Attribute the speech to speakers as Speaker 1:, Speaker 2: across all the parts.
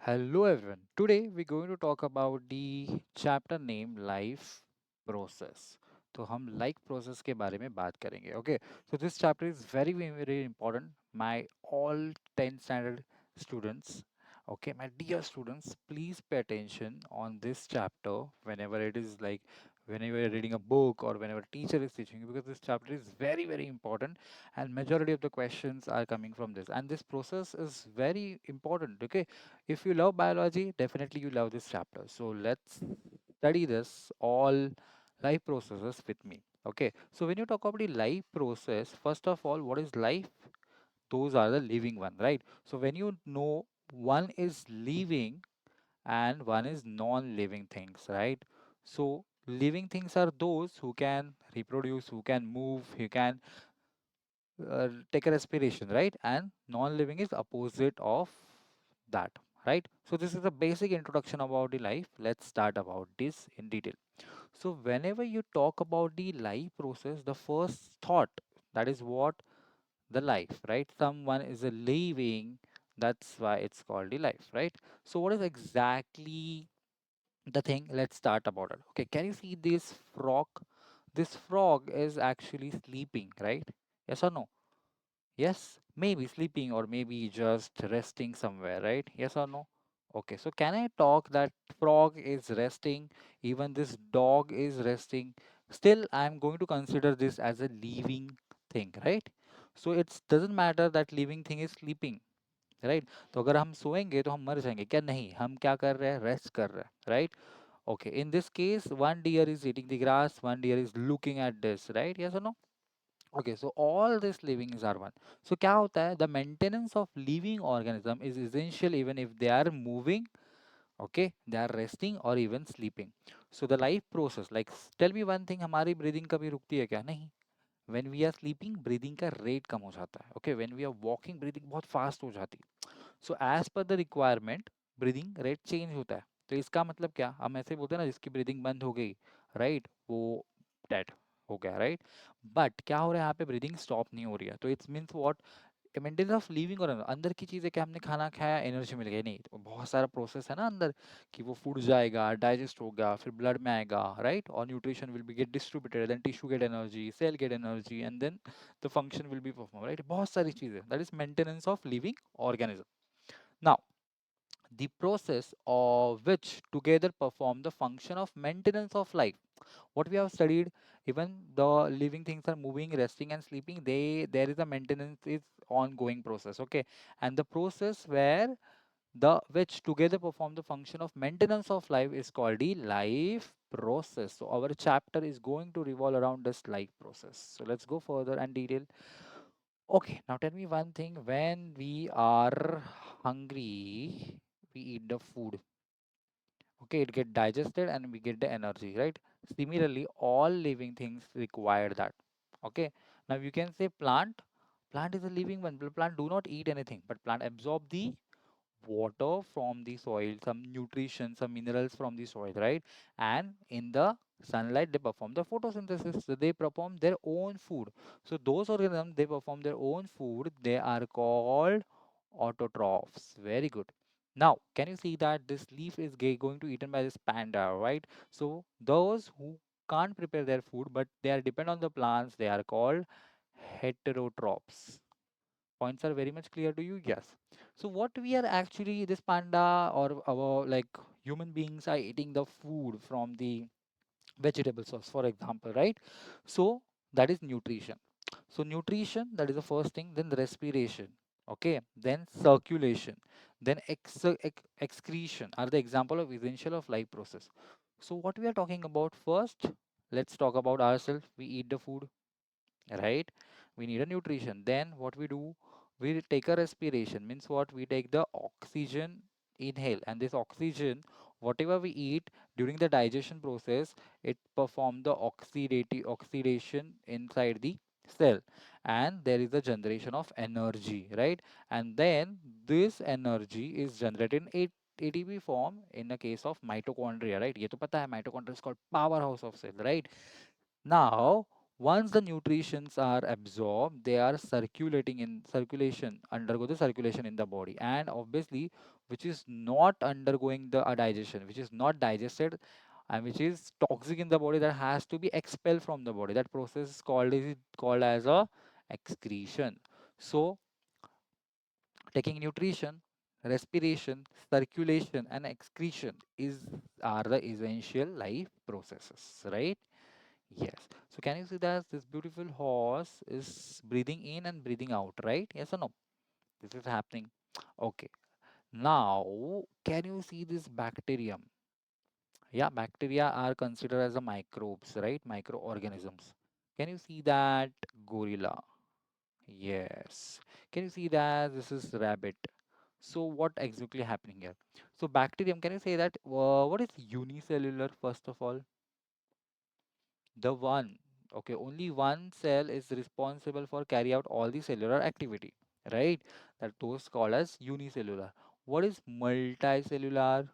Speaker 1: Hello everyone. Today we're going to talk about the chapter name life process. तो हम life process के बारे में बात करेंगे. Okay, so this chapter is very important. My all 10 standard students, okay, my dear students, please pay attention on this chapter whenever it is like whenever you're reading a book or whenever teacher is teaching you, because this chapter is very important and majority of the questions are coming from this, and this process is very important. Okay, if you love biology, definitely you love this chapter. So let's study this all life processes with me. Okay. So when you talk about the life process, first of all, what is life? Those are the living one, right? So when you know one is living and one is non-living things, right? So living things are those who can reproduce, who can move, who can take a respiration, right? And non-living is opposite of that, right? So this is the basic introduction about the life. Let's start about this in detail. So whenever you talk about the life process, the first thought, that is what the life, right? Someone is a living, that's why it's called the life, right? So what is exactly the thing? Let's start about it. Okay, can you see this frog? This frog is actually sleeping, right? Yes or no? Yes, maybe sleeping or maybe just resting somewhere, right? Yes or no? Okay, so can I talk that frog is resting, even this dog is resting? Still, I'm going to consider this as a living thing, right? So it doesn't matter that living thing is sleeping, right? तो अगर हम सोएंगे तो हम मर जाएंगे क्या? नहीं, हम क्या कर रहे हैं? रेस्ट कर रहे हैं, right? Okay, in this case, one deer is eating the grass, one deer is looking at this, right? Yes or no? Okay, so all these livings are one. So क्या होता है? The maintenance of living organism is essential even if they are moving, okay, they are resting or even sleeping. So the life process, like tell me one thing, हमारी breathing कभी रुकती है क्या? नहीं. When we are sleeping, breathing का rate कम हो जाता है. Okay, when we are walking, breathing बहुत fast हो जाती है. So as per the requirement, breathing rate change होता है. तो इसका मतलब क्या? हम ऐसे बोलते हैं ना, जिसकी ब्रीदिंग बंद हो गई, राइट, वो डेड हो गया, राइट. बट क्या हो रहा है यहाँ पे? ब्रीदिंग स्टॉप नहीं हो रही है. तो it's means what? Maintenance of living और अंदर की चीज़ है कि हमने खाना खाया, एनर्जी मिल गई, नहीं, तो बहुत सारा प्रोसेस है ना अंदर, कि वो फूड जाएगा, डाइजेस्ट होगा, फिर ब्लड में आएगा, राइट, और nutrition will be get distributed, then tissue get energy, cell get energy, and then the function will be perform, right. बहुत सारी चीज़ें, that is maintenance of living organism. Now the process of which together perform the function of maintenance of life. What we have studied, even the living things are moving, resting and sleeping, they there is a maintenance is ongoing process, okay. And the process where the which together perform the function of maintenance of life is called the life process. So our chapter is going to revolve around this life process. So let's go further and detail. Okay, now tell me one thing, when we are hungry, we eat the food, okay, it get digested and we get the energy, right? Similarly, all living things require that, okay. Now you can say plant is a living one. Plant do not eat anything, but plant absorb the water from the soil, some nutrition, some minerals from the soil, right? And in the sunlight they perform the photosynthesis, so they perform their own food. So those organisms, they perform their own food, they are called autotrophs. Very good. Now can you see that this leaf is going to eaten by this panda, right? So those who can't prepare their food but they are depend on the plants, they are called heterotrophs. Points are very much clear to you? Yes. So what we are actually, this panda or our like human beings are eating the food from the vegetable source, for example, right? So that is nutrition. So nutrition, that is the first thing, then respiration, okay, then circulation, then excretion are the example of essential of life process. So what we are talking about first, let's talk about ourselves. We eat the food, right? We need a nutrition. Then what we do, we take a respiration, means what? We take the oxygen, inhale, and this oxygen, whatever we eat during the digestion process, it perform the oxidation inside the cell, and there is a generation of energy, right? And then this energy is generated in ATP form in the case of mitochondria, right? ये तो पता है, mitochondria is called powerhouse of cell, right? Now, once the nutrients are absorbed, they are circulating in circulation, undergo the circulation in the body. And obviously, which is not undergoing the digestion, which is not digested, and which is toxic in the body, that has to be expelled from the body. That process is called as a excretion. So taking nutrition, respiration, circulation, and excretion is are the essential life processes, right? Yes. So can you see that this beautiful horse is breathing in and breathing out, right? Yes or no? This is happening. Okay. Now, can you see this bacterium? Yeah, bacteria are considered as a microbes, right? Microorganisms. Can you see that gorilla? Yes. Can you see that this is rabbit? So what exactly happening here? So bacterium, can you say that what is unicellular first of all? The one, okay, only one cell is responsible for carry out all the cellular activity, right? That those called as unicellular. What is multicellular?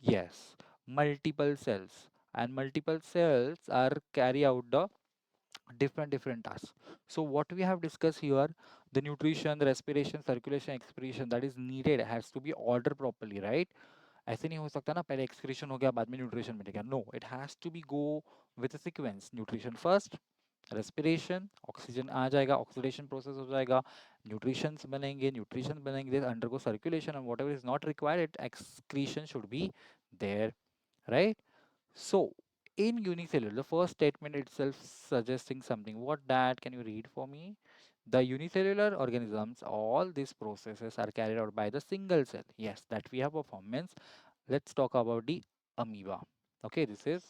Speaker 1: Yes, multiple cells. And multiple cells are carry out the different tasks. So what we have discussed here, the nutrition, the respiration, circulation, expiration that is needed has to be ordered properly, right? ऐसे नहीं हो सकता ना पहले excretion हो गया बाद में न्यूट्रिशन मिलेगा. No, it has to be go with a sequence. Nutrition first, respiration, oxygen आ जाएगा, ऑक्सीडेशन प्रोसेस हो जाएगा, न्यूट्रिशन बनेंगे, undergo circulation, and whatever is not required excretion should be there, right? So in unicellular, the first statement itself suggesting something. What that can you read for me? The unicellular organisms, all these processes are carried out by the single cell. Yes, that we have performance. Let's talk about the amoeba. Okay, this is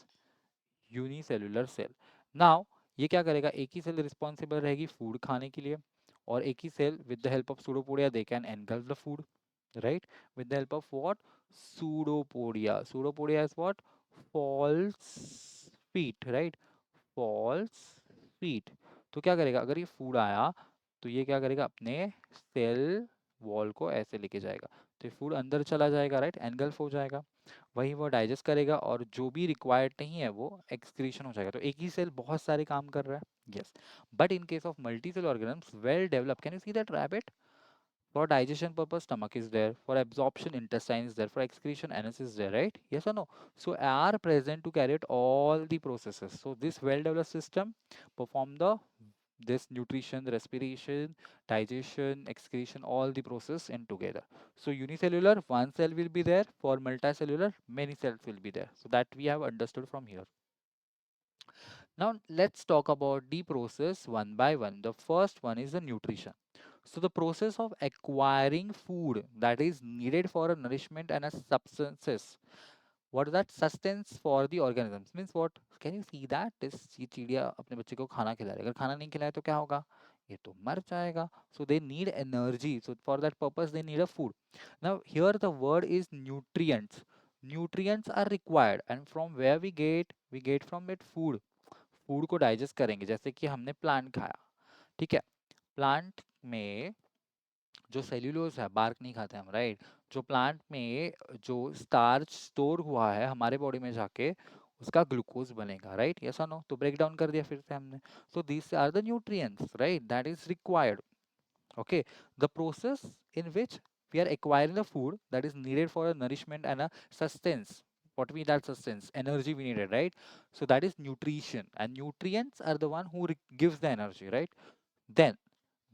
Speaker 1: unicellular cell. Now ये क्या करेगा, एक ही cell responsible रहेगी food खाने के लिए, और एक ही cell with the help of pseudopodia they can engulf the food, right? With the help of what? Pseudopodia. Pseudopodia is what? False feet, right? False feet. तो क्या करेगा, अगर ये फूड आया तो ये क्या करेगा, अपने सेल वॉल को ऐसे लेके जाएगा, तो ये फूड अंदर चला जाएगा, राइट? एनगल्फ हो जाएगा, वही वो डाइजेस्ट करेगा, और जो भी रिक्वायर्ड नहीं है वो एक्सक्रीशन हो जाएगा. तो एक ही सेल बहुत सारे काम कर रहा है. Yes, but in case of multi cell organisms well develop, can you see that rabbit? For digestion purpose, stomach is there. For absorption, intestine is there. For excretion, anus is there, right? Yes or no? So are present to carry out all the processes. So this well-developed system perform the this nutrition, respiration, digestion, excretion, all the process in together. So unicellular, one cell will be there. For multicellular, many cells will be there. So that we have understood from here. Now let's talk about the process one by one. The first one is the nutrition. So the process of acquiring food that is needed for a nourishment and a substances. What is that? Sustenance for the organisms. Means what? Can you see that? This ये चिड़िया अपने बच्चे को खाना खिला रही है. अगर खाना नहीं खिलाए तो क्या होगा? ये तो मर जाएगा. So they need energy. So for that purpose they need a food. Now here the word is nutrients. Nutrients are required, and from where we get from it food. Food को डाइजेस्ट करेंगे, जैसे कि हमने plant खाया, ठीक है? Plant में जो सेल्यूलोज है, बार्क नहीं खाते हम, राइट? जो प्लांट में जो स्टार्च स्टोर हुआ है हमारे बॉडी में जाके उसका ग्लूकोज बनेगा, राइट? यस और नो? तो ब्रेक डाउन कर दिया फिर से हमने. So this are the nutrients, right, that is required. Okay, the process in which we are acquiring the food that is needed for a nourishment and a sustenance. What we that sustenance? Energy we needed, right? So that is nutrition, and nutrients are the one who gives the energy, right? Then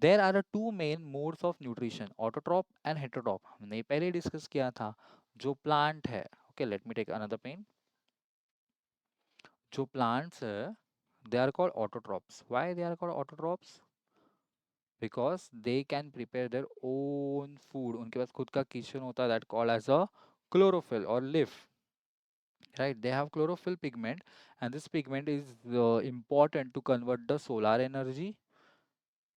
Speaker 1: there are the two main modes of nutrition, autotroph and heterotroph. हमने पहले discuss किया था. जो plant है, okay, let me take another pen. जो plants है, they are called autotrophs. Why they are called autotrophs? Because they can prepare their own food. उनके पास खुद का किचन होता है, that called as a chlorophyll or leaf, right? They have chlorophyll pigment, and this pigment is important to convert the solar energy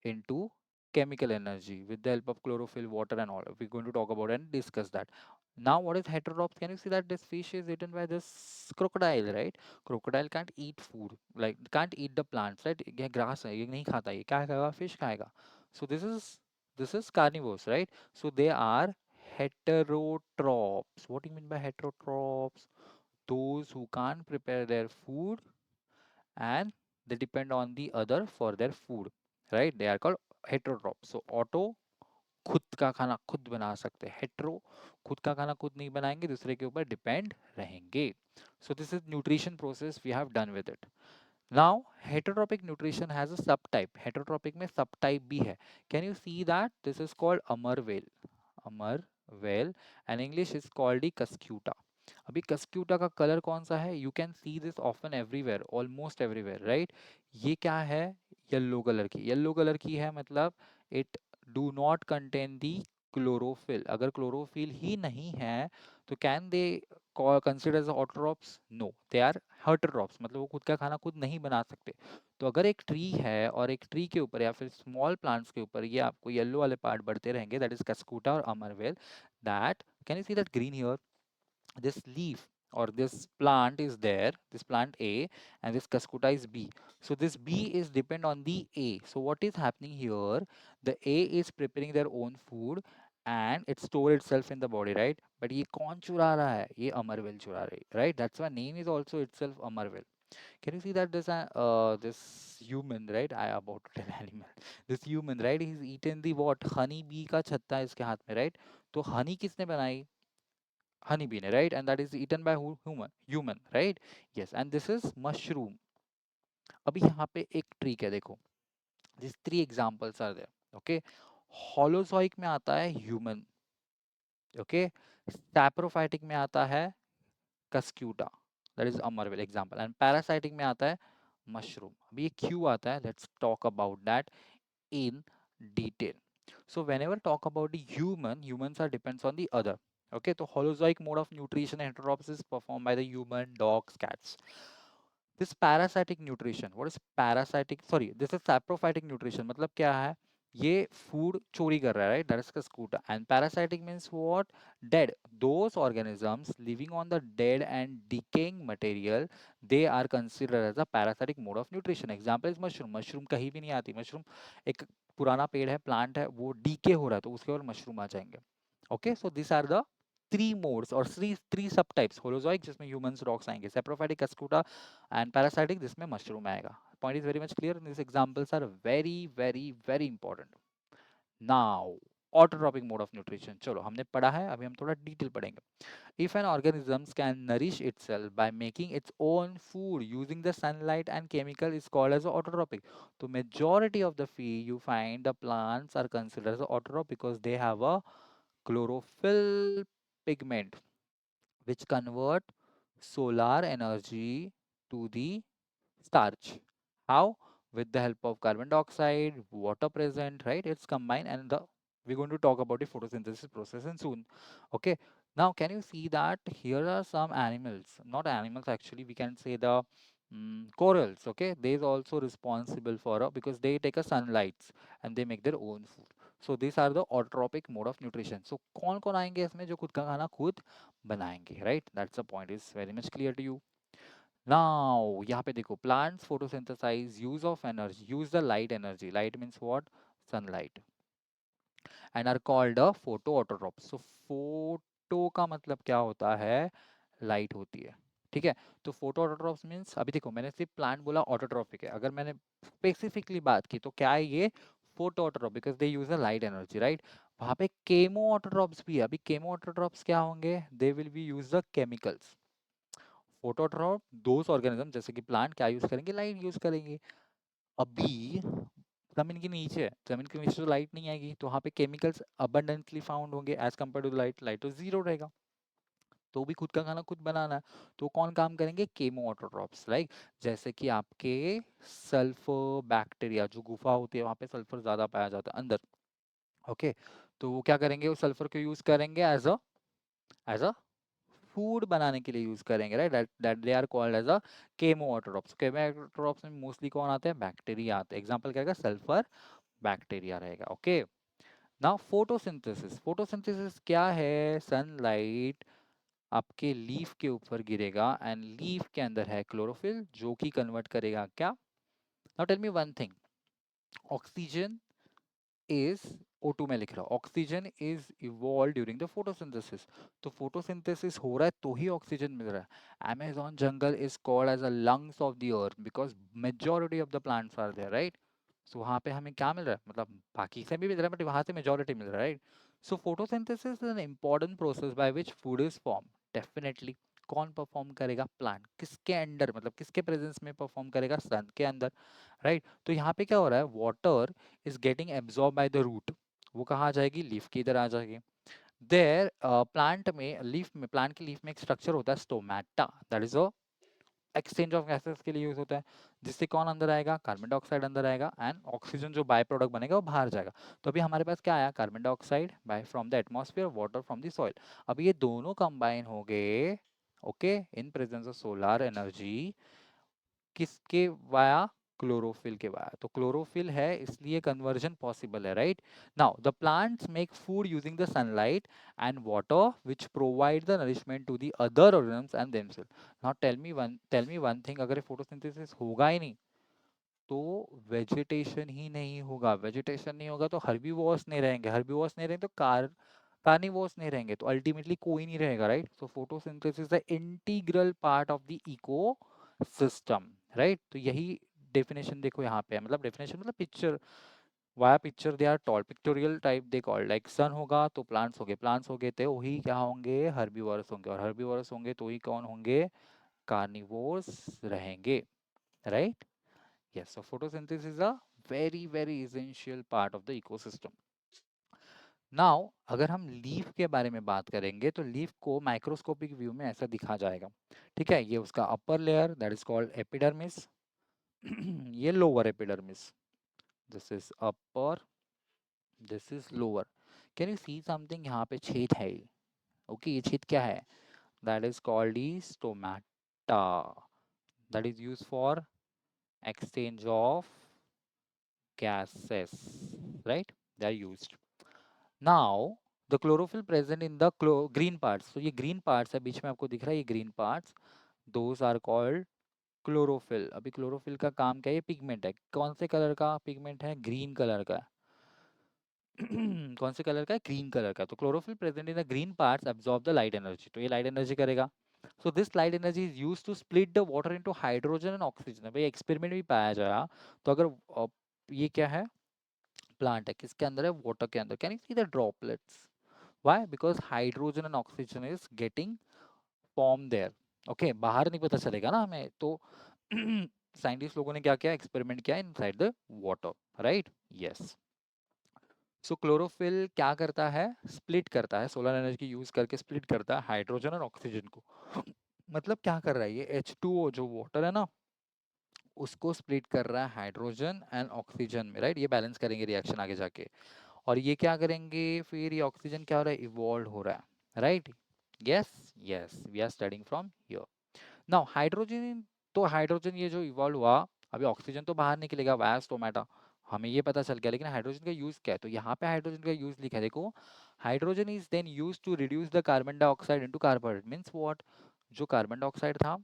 Speaker 1: into chemical energy with the help of chlorophyll, water, and all. We're going to talk about and discuss that. Now, what is heterotrophs? Can you see that this fish is eaten by this crocodile, right? Crocodile can't eat food, like can't eat the plants, right? ये grass है, ये नहीं खाता, ये क्या खाएगा? Fish खाएगा. So this is carnivores, right? So they are heterotrophs. What do you mean by heterotrophs? Those who can't prepare their food and they depend on the other for their food, right? They are called heterotrophs. So auto, खुद का खाना खुद बना सकते हैं। Hetero खुद का खाना खुद नहीं बनाएंगे, दूसरे के ऊपर डिपेंड रहेंगे। So this is nutrition process we have done with it. Now heterotrophic nutrition has a sub type, heterotrophic में सब टाइप भी है। Can you see that this is called amar bel, amar bel, and English is called the cuscuta. अभी cuscuta का colour कौन सा है? You can see this often everywhere, almost everywhere, right? ये क्या है? येलो कलर की, येलो कलर की है मतलब it do not contain the chlorophyll. अगर क्लोरोफिल ही नहीं है तो can they consider as autotrophs? No, they are heterotrophs, मतलब वो खुद का खाना खुद नहीं बना सकते। तो अगर एक ट्री है और एक ट्री के ऊपर या फिर स्मॉल प्लांट्स के ऊपर ये आपको येलो वाले पार्ट बढ़ते रहेंगे, दैट इज कस्कूटा और अमरवेल। That, can you see that green here? this leaf or this plant is there, this plant A, and this cascuta is B. So this B is depend on the A. So what is happening here? The A is preparing their own food and it store itself in the body, right? But ये कौन चुरा रहा है? ये अमरवेल चुरा रही है, right? That's why name is also itself अमरवेल. Can you see that this human, right? I about to tell animal. This human, right? He's eaten the what? Honey bee का छत्ता है इसके हाथ में, right? तो honey किसने बनाई? Honeybee, right? And that is eaten by who? Human, right? Yes, and this is mushroom. अभी यहाँ पे एक ट्रिक है, देखो, these three examples are there, okay? Holozoic में आता है ह्यूमन, okay? Saprophytic में आता है Cuscuta, that is अमरवेल example, and parasitic में आता है मशरूम। अभी ये क्यों आता है? Let's talk about that in detail. So whenever talk about the human, humans are depends on the other. Okay, so holozoic mode of nutrition and heterotrophs is performed by the human, dogs, cats. This parasitic nutrition, what is parasitic? Sorry, this is saprophytic nutrition. मतलब क्या है? ये food चोरी कर रहा है, right? That is scooter. And parasitic means what? Dead. Those organisms living on the dead and decaying material, they are considered as a parasitic mode of nutrition. Example is mushroom. Mushroom कहीं भी नहीं आती. Mushroom एक पुराना पेड़ है, plant है, वो डीके हो रहा है तो उसके ऊपर मशरूम आ जाएंगे। Okay, so this are the three modes और थ्री सब टाइप्स। होलोजोइक जिसमें ह्यूमंस, डॉग्स आएंगे, सेप्रोफाइटिक, कस्कुटा, एंड पैरासाइटिक जिसमें मशरूम आएगा। Point is very much clear, this examples are very very very important. Now autotrophic mode of nutrition, चलो हमने पढ़ा है, अभी हम थोड़ा डिटेल पढ़ेंगे। If an organism can nourish itself by making its own food using the sunlight and chemical is called as autotrophic. So majority of the feed you find the plants are considered as autotrophic because they have a chlorophyll pigment which convert solar energy to the starch. How? With the help of carbon dioxide, water present, right? It's combined, and the we're going to talk about the photosynthesis process and soon. Okay. Now, can you see that here are some animals, not animals actually, we can say the corals. Okay, they is also responsible for because they take a sunlights and they make their own food. So these are the autotrophic mode of nutrition. So कौन कौन आएंगे इसमें जो खुद का खाना खुद बनाएंगे, right? That's the point is very much clear to you. Now, यहाँ पे देखो, plants photosynthesize, use of energy, use the light energy. Light means what? Sunlight. And are called a photoautotrophs. So, photo का मतलब क्या होता है? Light होती है, ठीक है? तो फोटोऑटोट्रॉप्स मीन्स, अभी देखो मैंने सिर्फ प्लांट बोला ऑटोट्रॉपिक है, अगर मैंने स्पेसिफिकली बात की तो क्या है ये? Photoautotroph, because they use a light energy, right? वहां पे केमो ऑटोट्रॉप्स भी है। अभी केमो ऑटोट्रॉप्स क्या होंगे? They will be use the chemicals. Phototroph those organism जैसे कि प्लांट क्या यूज करेंगे? लाइट यूज करेंगे। अभी जमीन के नीचे, जमीन के नीचे तो लाइट नहीं आएगी, तो वहाँ पे केमिकल्स अबंडेंटली फाउंड होंगे as compare to light. Light तो जीरो रहेगा, तो भी खुद का खाना खुद बनाना है, तो कौन काम करेंगे? केमो ऑटोट्रॉप्स, लाइक जैसे कि आपके सल्फर बैक्टीरिया, जो गुफा होती है वहाँ पे सल्फर ज्यादा पाया जाता है अंदर। ओके, तो वो क्या करेंगे? वो सल्फर को यूज करेंगे एज अ फूड बनाने के लिए यूज करेंगे, right? That they are called as a chemo autotrophs. Chemo autotrophs में मोस्टली कौन आते हैं? बैक्टीरिया आते हैं। एग्जांपल क्या रहेगा? सल्फर बैक्टीरिया रहेगा। Okay, now photosynthesis. फोटोसिंथेसिस क्या है? सनलाइट आपके लीफ के ऊपर गिरेगा एंड लीफ के अंदर है क्लोरोफिल जो कि कन्वर्ट करेगा क्या? Now tell me one thing, oxygen is O2 में लिख रहा हूँ, oxygen is evolve during the photosynthesis. तो फोटोसिंथेसिस हो रहा है तो ही ऑक्सीजन मिल रहा है। Amazon jungle is called as a lungs of the earth because majority of the plants are there, right? So वहाँ पे हमें क्या मिल रहा है, मतलब बाकी से भी मिल रहा है बट वहाँ से मेजोरिटी मिल रहा है, right? So photosynthesis is an important process by which food is form. Definitely कौन परफॉर्म करेगा, प्लांट। किसके अंडर, मतलब किसके प्रेजेंस में परफॉर्म करेगा, सन के अंदर, राइट? तो यहाँ पे क्या हो रहा है, water is getting absorb by the root. वो कहाँ आ जाएगी, लीफ की इधर आ जाएगी। देयर प्लांट में, लीफ में, प्लांट की लीफ में एक स्ट्रक्चर होता है stomata, that is a exchange of gases के लिए यूज होता है, जिससे कौन अंदर आएगा, कार्बन डाइऑक्साइड अंदर आएगा, एंड ऑक्सीजन जो बाय प्रोडक्ट बनेगा वो बाहर जाएगा। तो अभी हमारे पास क्या आया, carbon dioxide by from the atmosphere, water from the soil. अब ये दोनों कंबाइन हो गए, okay, in presence of solar energy, किसके वाया, क्लोरोफिल के वाया। तो क्लोरोफिल है इसलिए कन्वर्जन पॉसिबल है, right? Now the plants make food using the sunlight and water which provide the nourishment to the other organism and themself. Now tell me one thing, अगर photosynthesis होगा ही नहीं तो vegetation ही नहीं होगा, वेजिटेशन नहीं होगा तो हर्बीवोर्स नहीं रहेंगे, हर्बीवोर्स नहीं रहेंगे तो कार्निवोर्स नहीं रहेंगे, तो अल्टीमेटली कोई नहीं रहेगा, right? So photosynthesis is the integral part of the eco system, right? तो यही डेफिनेशन देखो यहाँ पे है, मतलब डेफिनेशन मतलब picture, via picture they are tall pictorial type they called, like sun होगा तो प्लांट्स होंगे, प्लांट्स होंगे तो वही क्या होंगे, हर्बीवोरस होंगे, और हर्बीवोरस होंगे तो ही कौन होंगे, कार्निवोर्स रहेंगे, right? Yes, so photosynthesis is a very very essential part of the ecosystem. Now अगर हम लीफ के बारे में बात करेंगे तो लीफ को माइक्रोस्कोपिक व्यू में ऐसा दिखा जाएगा, ठीक है? ये उसका upper layer that is called epidermis, ये lower epidermis, this is upper, this is lower. Can you see something, यहाँ पे छेद है, ओके, ये छेद क्या है, that is called the stomata, that is use for exchange of gases, right? They are used. Now the chlorophyll present in the green parts, so ये green parts है बीच में आपको दिख रहा है, ये green parts, those are called chlorophyll. अभी chlorophyll का काम क्या है, ये पिगमेंट है, कौन से कलर का पिगमेंट है, ग्रीन कलर का। कौन से कलर का है, ग्रीन कलर का। तो chlorophyll present in the green parts absorb the light energy, तो ये लाइट एनर्जी करेगा। So this light energy is used to split the water into hydrogen and oxygen. भाई एक्सपेरिमेंट भी पाया गया, तो अगर ये क्या है, प्लांट है, किसके अंदर है, वाटर के अंदर। Can you see the droplets, why, because hydrogen and oxygen is getting form there, okay, बाहर नहीं पता चलेगा ना हमें, तो साइंटिस्ट लोगों ने क्या किया, एक्सपेरिमेंट किया inside the water, right? Yes. So chlorophyll क्या करता है, स्प्लिट करता है, सोलर एनर्जी यूज करके स्प्लिट करता है हाइड्रोजन और ऑक्सीजन को। मतलब क्या कर रहा है, ये H2O जो वाटर है ना, उसको स्प्लिट कर रहा है हाइड्रोजन एंड ऑक्सीजन में, राइट? ये बैलेंस करेंगे रिएक्शन आगे जाके, और ये क्या करेंगे फिर, ये ऑक्सीजन क्या हो रहा है, इवॉल्व हो रहा है, right? Yes, yes, we are studying from here. Now hydrogen, तो हाइड्रोजन ये जो इवॉल्व हुआ, अभी ऑक्सीजन तो बाहर निकलेगा वाया स्टोमेटा, हमें ये पता चल गया, लेकिन हाइड्रोजन का यूज क्या है, तो यहाँ पे हाइड्रोजन का यूज लिखा है देखो, hydrogen is then use to reduce the carbon dioxide into carbon, means what, जो कार्बन डाइऑक्साइड था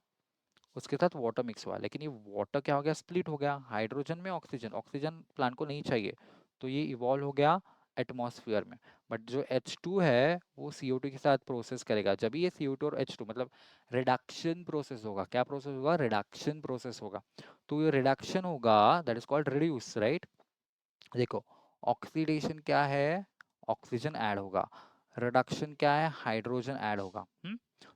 Speaker 1: उसके साथ वाटर मिक्स हुआ, लेकिन ये वाटर क्या हो गया, स्प्लिट हो गया हाइड्रोजन में ऑक्सीजन, ऑक्सीजन प्लांट को नहीं चाहिए, तो ये इवॉल्व हो गया एटमॉस्फेयर में। बट जो H2 है वो CO2 के साथ प्रोसेस करेगा, जब ये CO2 और H2 मतलब रिडक्शन प्रोसेस होगा, क्या प्रोसेस होगा, रिडक्शन प्रोसेस होगा। तो ये रिडक्शन होगा, that is called reduce, right? देखो, ऑक्सीडेशन क्या है, ऑक्सीजन ऐड होगा, रिडक्शन क्या है, हाइड्रोजन ऐड होगा,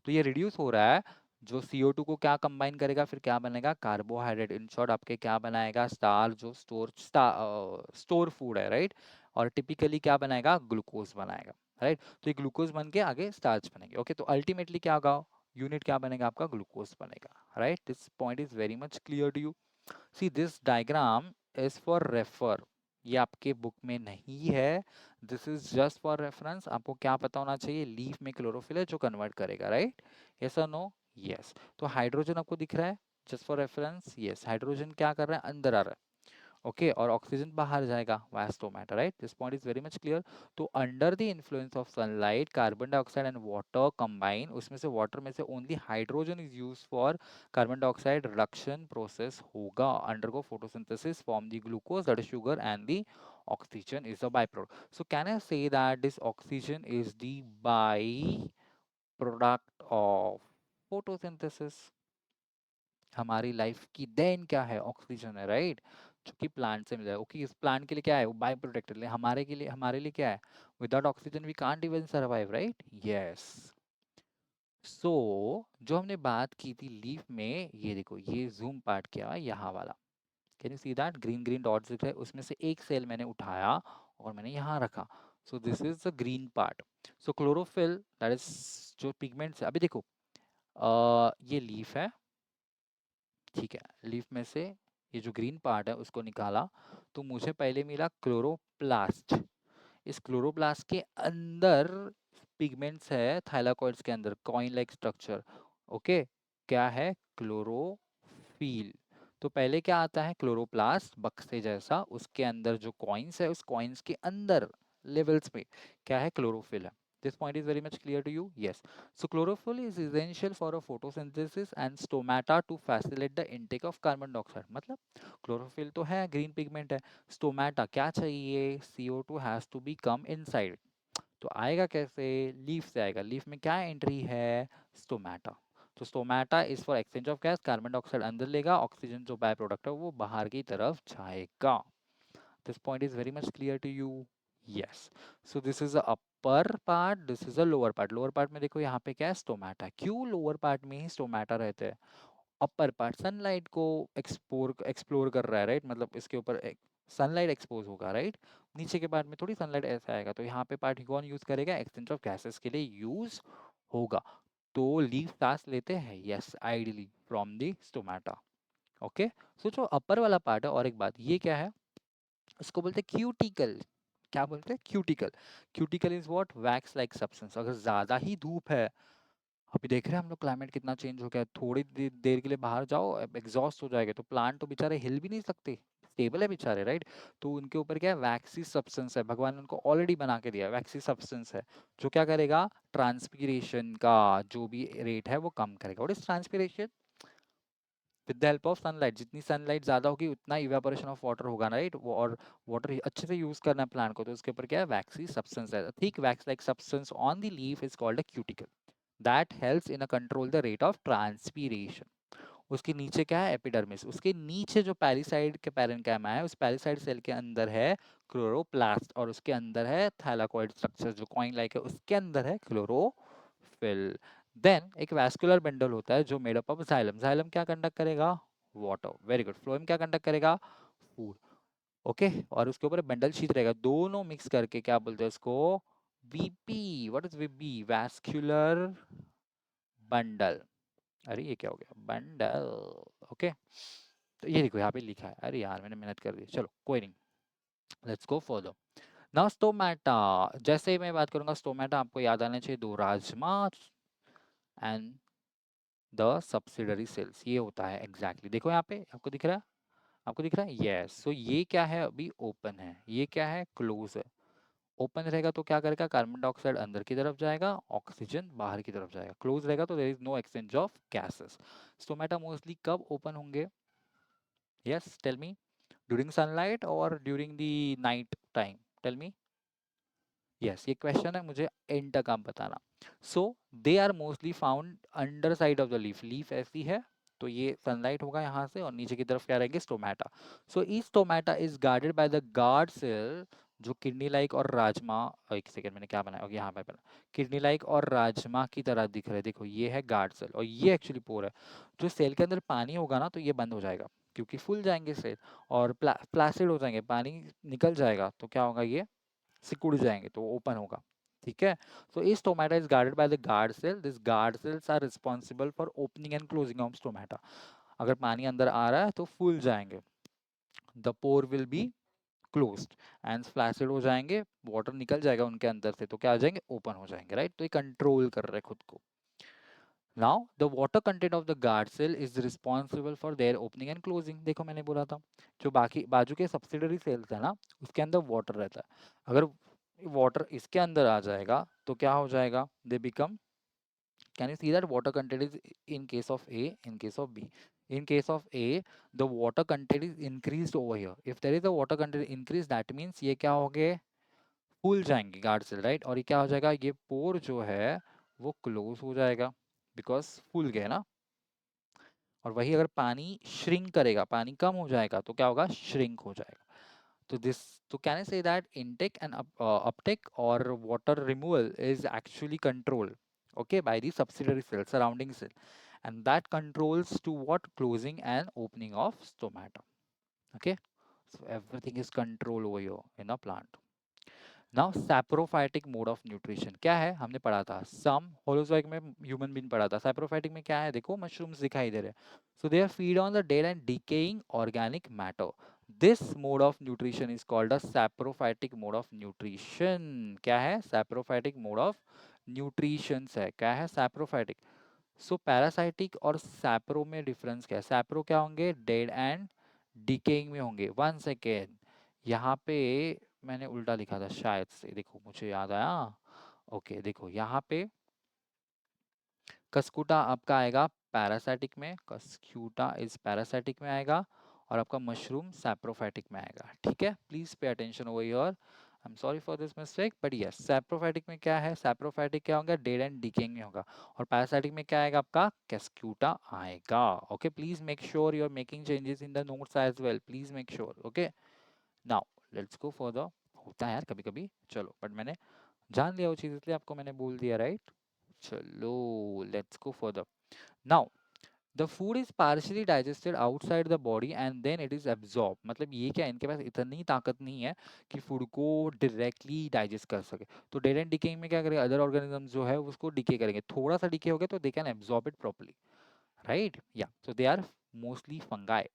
Speaker 1: तो ये रिड्यूस हो रहा है, जो CO2 को क्या कंबाइन करेगा, फिर क्या बनेगा, कार्बोहाइड्रेट, इन शॉर्ट आपके क्या बनाएगा, स्टार, जो स्टोर फूड है, राइट? और टिपिकली क्या बनाएगा, ग्लूकोज बनाएगा, राइट? तो ये ग्लूकोज बन के आगे स्टार्च बनेंगे, ओके, तो अल्टीमेटली क्या होगा, यूनिट क्या बनेगा आपका, ग्लूकोज बनेगा, right? This point is very much clear to you. See this diagram is for refer, ये आपके बुक में नहीं है, this is just for reference. आपको क्या पता होना चाहिए, लीफ में क्लोरोफिल है जो कन्वर्ट करेगा, राइट? यस और नो? यस। तो हाइड्रोजन आपको दिख रहा है, just for reference, yes, hydrogen क्या कर रहा है, अंदर आ रहा है, ओके, और ऑक्सीजन बाहर जाएगा, via stomata, right? This point is very much clear. तो under the influence of sunlight, carbon dioxide and water combine, उसमें से वाटर में से only hydrogen is use for carbon dioxide reduction process होगा, undergo photosynthesis, form the glucose that is sugar, and the oxygen is a byproduct. So can I say that this oxygen is the byproduct of photosynthesis? हमारी life की then क्या है? Oxygen है, right? जो कि plant से मिल रहा है। ओके, इस प्लांट के लिए क्या है? वो बायो प्रोटेक्टर। हमारे लिए क्या है? Without oxygen we can't even survive, right? Yes. So जो हमने बात की थी लीफ में, ये देखो, ये जूम पार्ट क्या है, यहाँ वाला। Can you see that green green dots दिख रहे हैं? उसमें से एक सेल मैंने उठाया और मैंने यहाँ रखा। सो this is the green part. So chlorophyll, that is जो पिगमेंट्स है। अभी देखो, ये लीफ है, ठीक है? लीफ में से ये जो ग्रीन पार्ट है उसको निकाला, तो मुझे पहले मिला क्लोरोप्लास्ट। इस क्लोरोप्लास्ट के अंदर पिगमेंट्स है, थाइलाकॉइड्स के अंदर कॉइन लाइक स्ट्रक्चर। ओके, क्या है? क्लोरोफिल। तो पहले क्या आता है? क्लोरोप्लास्ट, बक्से जैसा, उसके अंदर जो कॉइन्स है, उस कॉइन्स के अंदर लेवल्स में क्या है? क्लोरोफिल है। This point is very much clear to you? Yes. So chlorophyll is essential for a photosynthesis and stomata to facilitate the intake of carbon dioxide. मतलब क्लोरोफिल तो है, ग्रीन पिगमेंट है, स्टोमेटा क्या चाहिए? CO2 has to be come inside. तो आएगा कैसे? Leaf से आएगा। लीफ में क्या एंट्री है? स्टोमेटा। तो stomata is for exchange of gas, carbon dioxide अंदर लेगा, ऑक्सीजन जो बाय प्रोडक्ट है वो बाहर की तरफ जाएगा। This point is very much clear to you? Yes. So this is the upper part, this is the lower part. Lower part में देखो यहाँ पे क्या है? स्टोमेटा। क्यों लोअर पार्ट में ही स्टोमेटा रहते हैं? अपर पार्ट सनलाइट को एक्सप्लोर कर रहा है, राइट? मतलब इसके ऊपर सनलाइट एक्सपोज होगा, राइट? नीचे के पार्ट में थोड़ी सनलाइट ऐसा आएगा, तो यहाँ पे पार्ट कौन यूज करेगा? एक्सचेंज ऑफ गैसेस के लिए यूज होगा। तो लीफ सांस लेते हैं, yes, ideally from the stomata. Okay, so जो अपर वाला पार्ट है, और एक बात, ये क्या है? उसको बोलते हैं क्यूटिकल। क्या बोलते हैं? Cuticle. Cuticle is what? Wax like substance. अगर ज्यादा ही धूप है, अभी देख रहे हैं हम लोग क्लाइमेट कितना चेंज हो गया है, थोड़ी देर के लिए बाहर जाओ एग्जॉस्ट हो जाएगा, तो प्लांट तो बेचारे हिल भी नहीं सकते, स्टेबल है बेचारे, राइट? तो उनके ऊपर क्या है? वैक्सी सब्सटेंस है, भगवान ने उनको ऑलरेडी बना के दिया है, वैक्सी सब्सटेंस है, जो क्या करेगा? ट्रांसपीरेशन का जो भी रेट है वो कम करेगा। What is transpiration? With the help of sunlight, जितनी सनलाइट ज्यादा होगी उतना इवेपोरेशन ऑफ वाटर होगा ना, राइट? वो, और वाटर अच्छे से यूज करना है प्लांट को, तो उसके ऊपर क्या है? वैक्सी सब्सटेंस है। Thick wax like substance on the leaf is called a cuticle, that helps in a control the rate of transpiration. उसके नीचे क्या है? एपिडर्मिस। उसके नीचे जो पैरीसाइड के पैरेन्काइमा है, उस पैरीसाइड सेल के अंदर है क्लोरोप्लास्ट, और उसके अंदर है थाइलाकॉइड स्ट्रक्चर जो कॉइन लाइक है, उसके अंदर है क्लोरोफिल। देन एक वैस्कुलर बंडल होता है जो made up of xylem. Xylem क्या कंडक्ट करेगा? वाटर। Very good. फ्लोएम क्या कंडक्ट करेगा? फूड। ओके, और उसके ऊपर बंडल शीट रहेगा, दोनों मिक्स करके क्या बोलते हैं उसको? VP. What is VP? Vascular bundle. अरे ये क्या हो गया? बंडल। ओके, तो ये देखो यहाँ पे लिखा है, अरे यार मैंने मेहनत कर दी, चलो कोई नहीं। Let's go for now stomata. जैसे ही मैं बात करूंगा स्टोमेटा, आपको याद आना चाहिए दो rajma and the subsidiary cells. ये होता है एग्जैक्टली देखो यहाँ पे, आपको दिख रहा है? आपको दिख रहा है? यस। सो ये क्या है? अभी ओपन है, ये क्या है? क्लोज है। ओपन रहेगा तो क्या करेगा? कार्बन डाइऑक्साइड अंदर की तरफ जाएगा, ऑक्सीजन बाहर की तरफ जाएगा। क्लोज रहेगा तो there is no exchange of gases. Stomata mostly कब ओपन होंगे? Yes, tell me. During sunlight और during the night time? Tell me. Yes, ये क्वेश्चन है, मुझे एंड तक आप बताना। So they are mostly found under side of the leaf. Leaf ऐसी है, तो ये सनलाइट होगा यहाँ से, और नीचे की तरफ क्या रहेंगे? स्टोमेटा। सो ई stomata is guarded by the guard cell, जो किडनी लाइक और राजमा, एक सेकेंड मैंने क्या बनाया, ओके यहाँ पे बना, किडनी लाइक और राजमा की तरह दिख रहे हैं, देखो ये है गार्ड सेल और ये एक्चुअली पोर है। जो सेल के अंदर पानी होगा ना, तो ये बंद हो जाएगा, क्योंकि फूल जाएंगे सेल, और प्लासिड हो जाएंगे, पानी निकल जाएगा, तो क्या होगा? ये सिकुड़ जाएंगे, तो ओपन होगा। ठीक है? सो इस stomata is guarded by the guard cell. This guard cells are responsible for opening and closing of stomata. अगर पानी अंदर आ रहा है तो फूल जाएंगे, the pore will be closed, and flaccid हो जाएंगे, वाटर निकल जाएगा उनके अंदर से, तो क्या आ जाएंगे? ओपन हो जाएंगे, राइट? तो ये कंट्रोल कर रहे हैं खुद को। Now the water content of the guard cell is responsible for their opening and closing. देखो मैंने बोला था, जो बाकी बाजू के सब्सिडरी सेल्स है ना, उसके अंदर वाटर रहता है। अगर वाटर इसके अंदर आ जाएगा तो क्या हो जाएगा? They become, can you see that water content is in case of A, in case of B? In case of A, the water content is increased over here. If there is a water content increase, that means ये क्या हो गए? फूल जाएंगे guard cell, right? और ये क्या हो जाएगा? ये पोर जो है वो क्लोज हो जाएगा, बिकॉज फूल गए ना। और वही अगर पानी श्रिंक करेगा, पानी कम हो जाएगा तो क्या होगा, श्रिंक हो जाएगा। तो this, so can I say that intake and uptake or water removal is actually controlled, okay, by the subsidiary cell, surrounding cell, and that controls to what, closing and opening of stomata, okay. So everything is control over here in a plant. Now saprophytic mode of nutrition क्या है, हमने पढ़ा था सम holozoic में, human being पढ़ा था। Saprophytic में क्या है, देखो मशरूम्स दिखाई दे रहे हैं। So they are feed on the dead and decaying organic matter. This mode of nutrition is called a saprophytic mode of nutrition. क्या है, सैप्रोफाइटिक मोड ऑफ न्यूट्रिशन है, क्या है, सैप्रोफाइटिक। सो पैरासाइटिक और सैप्रो में डिफरेंस क्या है, सैप्रो क्या होंगे, डेड एंड डिकेइंग में होंगे। वन सेकेंड, यहाँ पे मैंने उल्टा लिखा था शायद से, देखो मुझे याद आया। ओके देखो यहाँ पे कस्कुटा आपका आएगा पैरासाइटिक में, कस्क्यूटा इज पैरासाइटिक में आएगा, और आपका मशरूम सैप्रोफाइटिक में आएगा। ठीक है, please pay attention over here. I am sorry for this mistake, but yes saprophytic में क्या है, सैप्रोफाइटिक क्या होगा, डेड एंड डिकेइंग में होगा, और पैरासाइटिक में क्या आएगा आपका, कैस्क्यूटा आएगा। Okay please make sure you are making changes in the notes as well, please make sure. Okay now let's go for the, होता है यार कभी कभी, चलो, बट मैंने जान लिया वो चीज इसलिए आपको मैंने बोल दिया, राइट। चलो let's go further. Now the food is partially digested outside the body and then it is absorb. मतलब ये क्या, इनके पास इतनी ताकत नहीं है कि फूड को डायरेक्टली डाइजेस्ट कर सके। तो डेड एंड डिकेइंग में क्या करेंगे, अदर ऑर्गेनिज्म जो है उसको डिके करेंगे, थोड़ा सा डिके हो गया तो they can absorb it properly, right. या so they are mostly fungi.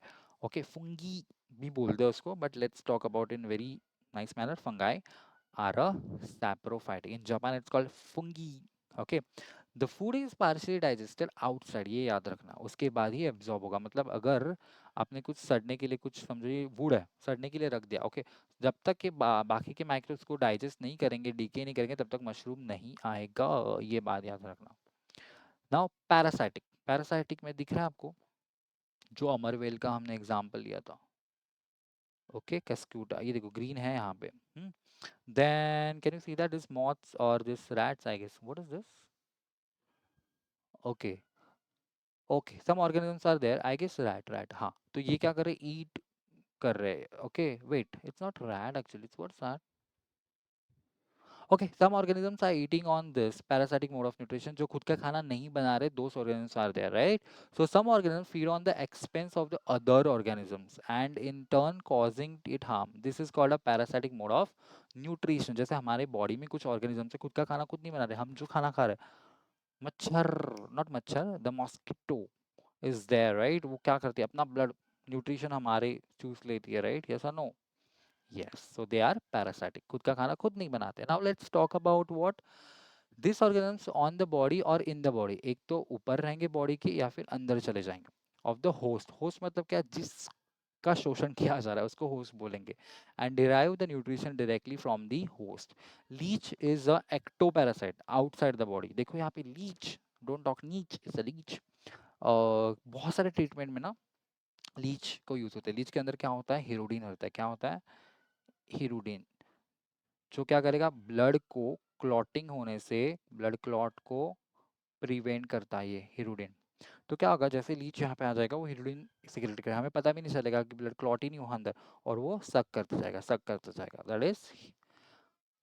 Speaker 1: Okay fungi भी बोलते हैं उसको, but let's talk about in very nice manner. Fungi are a saprophyte. In Japan, it's called fungi. Okay. The food is partially digested outside. ये याद रखना, उसके बाद ही absorb होगा। मतलब अगर आपने कुछ सड़ने के लिए, कुछ समझिए वुड है, सड़ने के लिए रख दिया, ओके, जब तक के बाकी के माइक्रोब्स को डाइजेस्ट नहीं करेंगे, डीके नहीं करेंगे, तब तक मशरूम नहीं आएगा। ये बात याद रखना। नाउ पैरासाइटिक, पैरासाइटिक में दिख रहा है आपको, जो अमरवेल का हमने एग्जाम्पल लिया था, ओके, कैस्क्यूटा, ये देखो ग्रीन है यहाँ पे। Then can you see that this moths or this rats, I guess. What is this? Okay. Okay. Some organisms are there. I guess rat. हाँ. तो ये क्या कर रहे? Eat कर रहे. Okay. Wait. It's not rat actually. It's what's that? Okay. Some organisms are eating on this parasitic mode of nutrition. जो खुद का खाना नहीं बना रहे, those organisms are there, right? So some organisms feed on the expense of the other organisms and in turn causing it harm. This is called a parasitic mode of nutrition. जैसे हमारे body में कुछ organism से खुद का खाना खुद नहीं बना रहे, हम जो खाना खा रहे हैं, मच्छर, नॉट मच्छर, the mosquito is there, right. वो क्या करती है, अपना ब्लड न्यूट्रिशन हमारे चूस लेती है, राइट, यस और no. Yes, so they are parasitic, खुद का खाना खुद नहीं बनाते। Now let's talk about what this organisms on the body और इन द बॉडी। एक तो ऊपर रहेंगे बॉडी के या फिर अंदर चले जाएंगे ऑफ द होस्ट। होस्ट मतलब क्या, जिस का शोषण किया जा रहा है उसको होस्ट बोलेंगे। And derive the nutrition directly from the host. Leech is a ectoparasite outside the body. देखो यहाँ पे लीच, डोंट टॉक नीच, इज अ लीच। बहुत सारे ट्रीटमेंट में ना लीच को यूज होता है। लीच के अंदर क्या होता है, हीरोडिन होता है। क्या होता है, हीरोडिन, जो क्या करेगा, ब्लड को क्लॉटिंग होने से, ब्लड क्लॉट को प्रिवेंट करता है ये हीरोडिन। तो क्या होगा, जैसे लीच यहाँ पे आ जाएगा, वो हीरोइन सिगरेट करेगा, हमें पता भी नहीं चलेगा कि ब्लड क्लॉट ही नहीं हुआ अंदर, और वो सक करता जाएगा, सक करता जाएगा, that is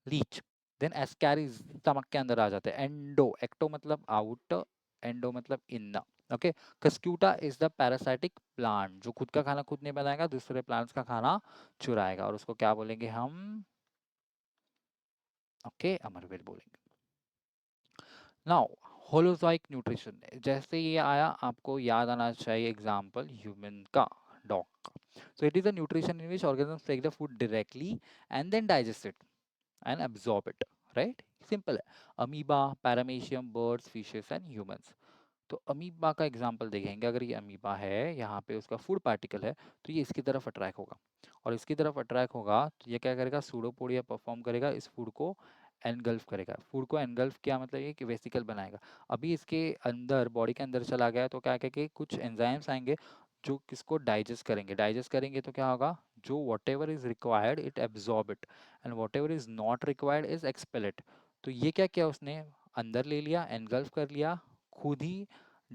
Speaker 1: leech. Then ascaris stomach के अंदर आ जाते हैं। एंडो, एक्टो मतलब आउट, एंडो मतलब in. Okay, cuscuta is the parasitic plant, जो खुद का खाना खुद नहीं बनाएगा, दूसरे प्लांट्स का खाना चुराएगा, और उसको क्या बोलेंगे हम, ओके, अमरवेल बोलेंगे। नाउ होलोजोइक न्यूट्रिशन, जैसे ये आया आपको याद आना चाहिए एग्जांपल ह्यूमन का, डॉग का। So it is a nutrition in which organisms take the food directly and then digest it and absorb it, right? Simple है। Amoeba, paramecium, birds, fishes and humans. तो अमीबा का example देखेंगे, अगर ये amoeba है, यहाँ पे उसका फूड पार्टिकल है, तो ये इसकी तरफ अट्रैक्ट होगा, और इसकी तरफ अट्रैक्ट होगा तो ये क्या करेगा, सूडोपोडिया परफॉर्म करेगा, इस फूड को एनगल्फ करेगा। फूड को एनगल्फ किया मतलब ये कि वेसिकल बनाएगा। अभी इसके अंदर, बॉडी के अंदर चला गया, तो क्या कहेंगे, कुछ एंजाइम्स आएंगे जो किसको डाइजेस्ट करेंगे। डाइजेस्ट करेंगे तो क्या होगा, जो what ever is required it absorb it, and what ever is not required is expel it. तो ये क्या किया उसने, अंदर ले लिया, एनगल्फ कर लिया, खुद ही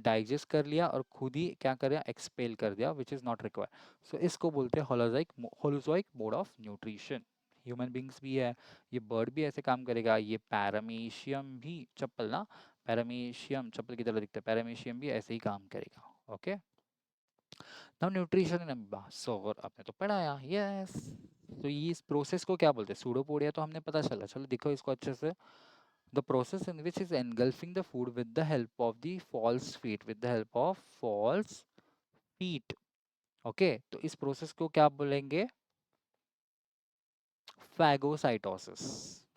Speaker 1: डाइजेस्ट कर लिया और खुद ही क्या कर दिया, एक्सपेल कर दिया, विच इज नॉट रिक्वायर्ड। सो इसको बोलते हैं holozoic mode of nutrition. Human beings भी है, ये बर्ड भी ऐसे काम करेगा, ये पैरामीशियम भी, चप्पल ना, पैरामीशियम चप्पल की तरह दिखता है, पैरामीशियम भी ऐसे ही काम करेगा। Okay, now nutrition in amoeba, so आपने तो पढ़ाया, यस। तो ये इस प्रोसेस को क्या बोलते हैं, सूडोपोडिया तो हमने पता चला, चलो देखो इसको अच्छे से। The process in which is engulfing the food with the help of the false feet, with the help of false feet. Okay, तो इस प्रोसेस को क्या बोलेंगे, phagocytosis.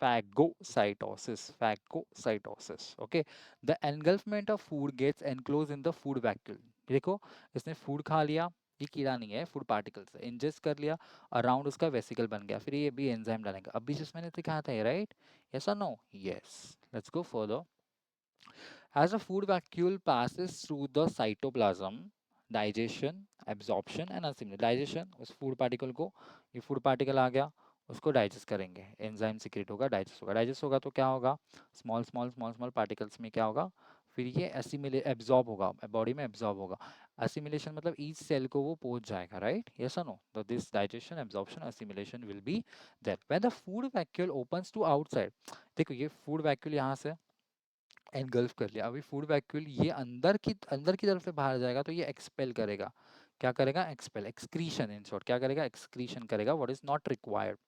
Speaker 1: Phagocytosis. Okay, the engulfment of food gets enclosed in the food vacuole. देखो, इसने food खा लिया, ये कीड़ा नहीं है, फूड पार्टिकल्स है, इंजेस्ट कर लिया, अराउंड उसका वेसिकल बन गया, फिर ये भी एंजाइम डालेंगे, अभी जिस मैंने सिखाया था, राइट, यस और no, yes. Let's go further. As a food vacuole passes through the cytoplasm, digestion, absorption and assimilation. Digestion, उस food particle को, ये food particle आ गया, उसको डाइजेस्ट करेंगे, एंजाइम सिक्रेट होगा, डाइजेस्ट होगा तो क्या होगा, स्मॉल पार्टिकल्स में क्या होगा, फिर ये एसिमिलेट एब्जॉर्ब होगा, बॉडी में एब्जॉर्ब होगा। असिमिलेशन मतलब ईच सेल को वो पहुंच जाएगा, राइट, यस और नो। तो this digestion, absorption, assimilation will be there when the food vacuole opens to outside. देखो ये फूड वैक्यूल यहाँ से एनगल्फ कर लिया, अभी फूड वैक्यूल ये अंदर की तरफ से बाहर जाएगा तो ये एक्सपेल करेगा, क्या करेगा, एक्सपेल, एक्सक्रीशन, इन शॉर्ट क्या करेगा, एक्सक्रीशन करेगा, what is not required.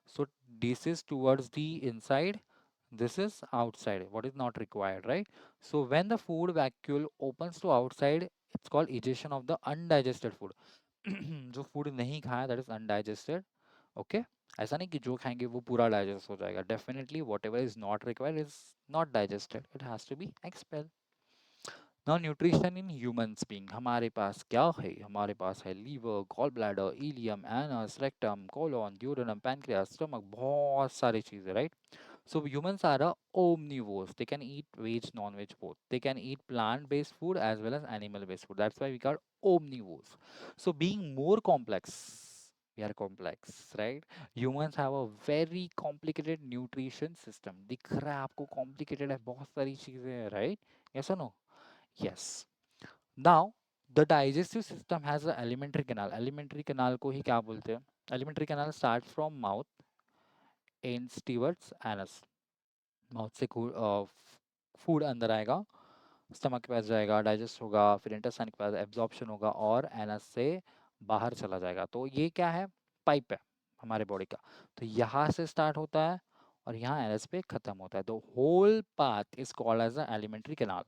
Speaker 1: So this is towards the inside, this is outside, what is not required, right? So when the food vacuole opens to outside, it's called egestion of the undigested food. जो food नहीं खाया, that is undigested. Okay, ऐसा नहीं कि जो खाएंगे वो पूरा डाइजेस्ट हो जाएगा, definitely whatever is not required is not digested, it has to be expel. Now nutrition in humans being, हमारे पास क्या है, हमारे पास है liver, gall bladder, ileum, anus, rectum, colon, duodenum, pancreas, stomach, बहुत सारी चीजें, right? So humans are a omnivores. They can eat veg, non-veg both. They can eat plant-based food as well as animal-based food. That's why we call omnivores. So being more complex, we are complex, right? Humans have a very complicated nutrition system. दिख रहा है आपको complicated है, बहुत सारी चीजें हैं, right? Yes or no? Yes. Now the digestive system has a alimentary canal. Alimentary canal को ही क्या बोलते हैं? Alimentary canal starts from mouth, ends towards anus. Mouth से फूड अंदर आएगा, स्टमक के पास जाएगा, डाइजेस्ट होगा, फिर इंटेस्टाइन के पास एब्जॉर्प्शन होगा और एनस से बाहर चला जाएगा। तो ये क्या है, पाइप है हमारे बॉडी का। तो यहाँ से स्टार्ट होता है और यहाँ एनस पे खत्म होता है। The whole path is called as a alimentary canal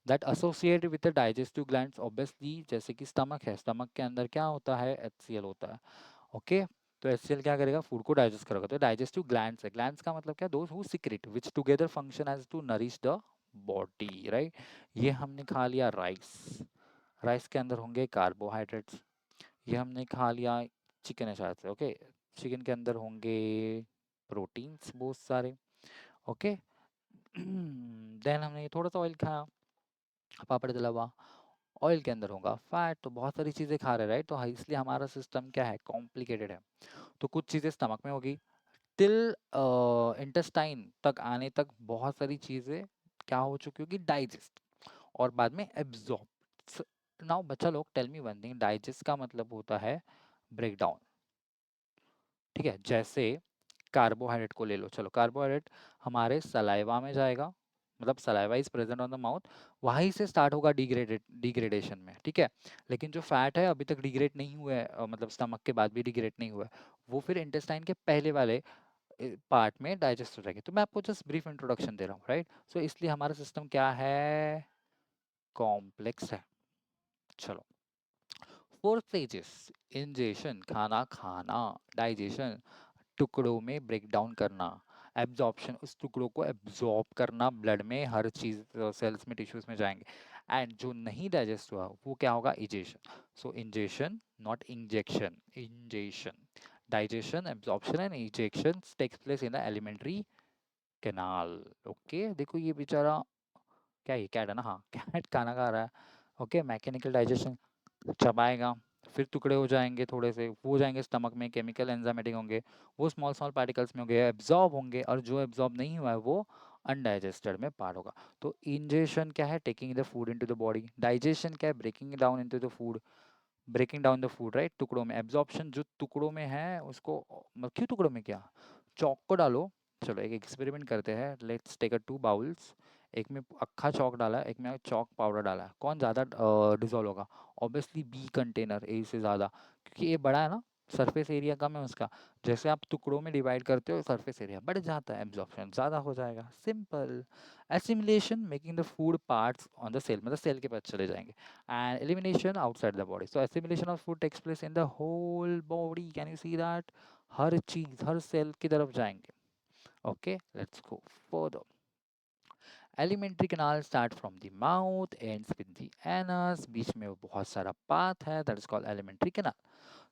Speaker 1: that associate with the digestive glands. Obviously जैसे कि स्टमक है, स्टमक के अंदर क्या होता है, HCl होता है। ओके, तो HCl क्या करेगा, फूड को डाइजेस्ट करेगा। तो डाइजेस्टिव ग्लैंड्स है, ग्लैंड्स का मतलब क्या, those who secrete which together function as to nourish the body, right? ये हमने खा लिया राइस, राइस के अंदर होंगे कार्बोहाइड्रेट्स। ये हमने खा लिया चिकन है शायद से, ओके, चिकन के अंदर होंगे प्रोटीन्स बहुत सारे, ओके। देन हमने थोड़ा सा ऑयल खाया, पापड़ तला हुआ, ऑयल के अंदर होगा फैट, तो बहुत सारी चीज़ें खा रहे, राइट? तो इसलिए हमारा सिस्टम क्या है, कॉम्प्लिकेटेड है। तो कुछ चीज़ें स्टमक में होगी, टिल इंटेस्टाइन तक आने तक बहुत सारी चीज़ें क्या हो चुकी होगी, डाइजेस्ट, और बाद में एब्जॉर्ब। नाउ बच्चा लोग tell me one thing, digest का मतलब होता है ब्रेक डाउन, ठीक है? जैसे कार्बोहाइड्रेट को ले लो, चलो कार्बोहाइड्रेट हमारे सलाइवा में जाएगा, मतलब saliva is present on the mouth, वहीं से स्टार्ट होगा डिग्रेडेशन में, ठीक है? लेकिन जो फैट है अभी तक डिग्रेड नहीं हुआ है, मतलब स्टमक के बाद भी डिग्रेड नहीं हुआ है, वो फिर इंटेस्टाइन के पहले वाले पार्ट में डाइजेस्ट हो जाएगी। तो मैं आपको जस्ट ब्रीफ इंट्रोडक्शन दे रहा हूँ, राइट? सो इसलिए हमारा सिस्टम क्या है, कॉम्प्लेक्स है। चलो, 4 स्टेजेस, इंजेशन खाना खाना, डाइजेशन टुकड़ों में ब्रेक डाउन करना, एब्जॉर्प्शन उस टुकड़ों को एब्जॉर्ब करना, ब्लड में हर चीज सेल्स में टिश्यूज में जाएंगे, एंड जो नहीं डाइजेस्ट हुआ वो क्या होगा, ingestion. So ingestion not injection, ingestion, digestion, absorption and ejection takes place in the alimentary canal. Okay, देखो ये बेचारा, क्या ये कैट है ना, हाँ कैट खाना खा रहा है, ओके, मैकेनिकल डाइजेशन, चबाएगा, फिर टुकड़े हो जाएंगे, थोड़े से वो जाएंगे स्टमक में, केमिकल एंजाइमेटिक होंगे, वो स्मॉल स्मॉल पार्टिकल्स में होंगे, एब्जॉर्ब होंगे, और जो एब्जॉर्ब नहीं हुआ है वो अनडाइजेस्टेड में पार्ट होगा। तो इंजेशन क्या है, taking the food into the body. Digestion क्या है, breaking down into the food, breaking down the food right, टुकड़ों में। एब्जॉर्प्शन जो टुकड़ों में है उसको, क्यों टुकड़ों में, क्या, चौक को डालो। चलो एक एक्सपेरिमेंट करते हैं, लेट्स टेक अ 2 बाउल्स, एक में अक्खा चौक डाला है, एक में चौक पाउडर डाला है, कौन ज़्यादा डिजोल्व होगा? ऑब्वियसली बी कंटेनर, ए से ज़्यादा, क्योंकि ये बड़ा है ना, सरफेस एरिया कम है उसका। जैसे आप टुकड़ों में डिवाइड करते हो सरफेस एरिया बढ़ जाता है, एब्जॉर्प्शन ज़्यादा हो जाएगा, simple. Assimilation, making the food parts on the cell, मतलब सेल के पास चले जाएंगे। And elimination outside the body. So assimilation of food takes place in the whole body. Can you see that? हर चीज, हर सेल की तरफ जाएंगे। Okay, let's go further. Alimentary canal start from the mouth, ends with the anus. बीच में वो बहुत सारा path है, that is called alimentary canal.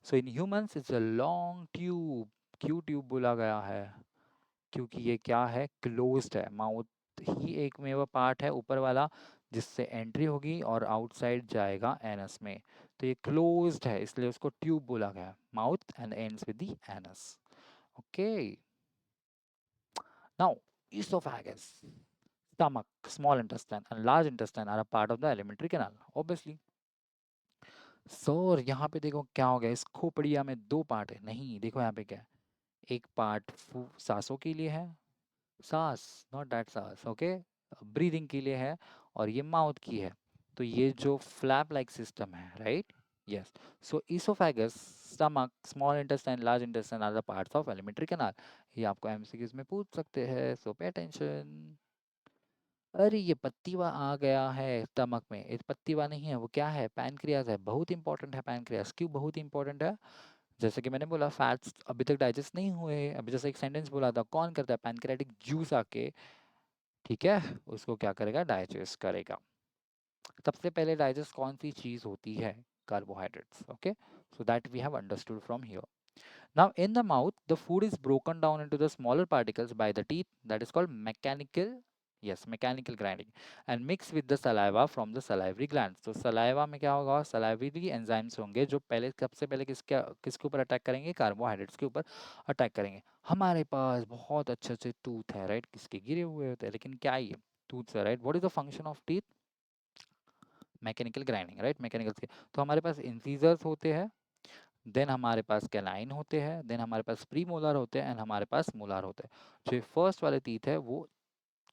Speaker 1: So in humans it's a long tube. क्यों ट्यूब बोला गया है? क्योंकि ये क्या है, क्लोज्ड है। माउथ ही एक में वो पार्ट है ऊपर वाला जिससे एंट्री होगी और आउटसाइड जाएगा एनस में। तो ये क्लोज्ड है इसलिए उसको ट्यूब बोला गया, mouth and ends with the anus. Okay, now esophagus, stomach, small intestine and large intestine are a part of the alimentary canal obviously. Sir यहाँ पे देखो क्या हो गया, इस खोपड़िया में दो पार्ट है, नहीं देखो यहाँ पे क्या है, एक पार्ट सांसों के लिए है, सांस, नॉट दैट सांस, ओके, ब्रीदिंग के लिए है, और ये माउथ की है। तो ये जो फ्लैप लाइक सिस्टम है, right, yes. So oesophagus, stomach, small intestine, large intestine are the parts of alimentary canal. ये आपको एमसीक्यूज में पूछ सकते हैं, सो पे अटेंशन। अरे ये पत्तीवा आ गया है स्टमक में, ये पत्तीवा नहीं है, वो क्या है, पैनक्रियाज है। बहुत इंपॉर्टेंट है पैनक्रियाज, क्यों बहुत इंपॉर्टेंट है? जैसे कि मैंने बोला फैट्स अभी तक डाइजेस्ट नहीं हुए, अभी जैसे एक सेंटेंस बोला था, कौन करता है, पैनक्रियाटिक जूस आके, ठीक है, उसको क्या करेगा, डाइजेस्ट करेगा। सबसे पहले डाइजेस्ट कौन सी चीज होती है, carbohydrates, okay. So that we have understood from here. Now in the mouth, the food is broken down into the smaller particles by the teeth. That is called mechanical, yes, mechanical grinding, and mixed with the saliva from the salivary glands. तो saliva में क्या होगा, salivary enzymes होंगे जो पहले, सबसे पहले किसके ऊपर अटैक करेंगे, कार्बोहाइड्रेट्स के ऊपर अटैक करेंगे। हमारे पास बहुत अच्छे अच्छे टूथ है, राइट, किसके गिरे हुए होते हैं, लेकिन क्या ये टूथ है, right. What is the function of teeth, mechanical grinding, right, mechanical के। तो हमारे पास इंसीजर्स होते हैं, देन हमारे पास कैनाइन होते हैं, देन हमारे पास प्री मोलर होते हैं, एंड हमारे पास मोलर होते हैं। जो फर्स्ट वाले टीथ है वो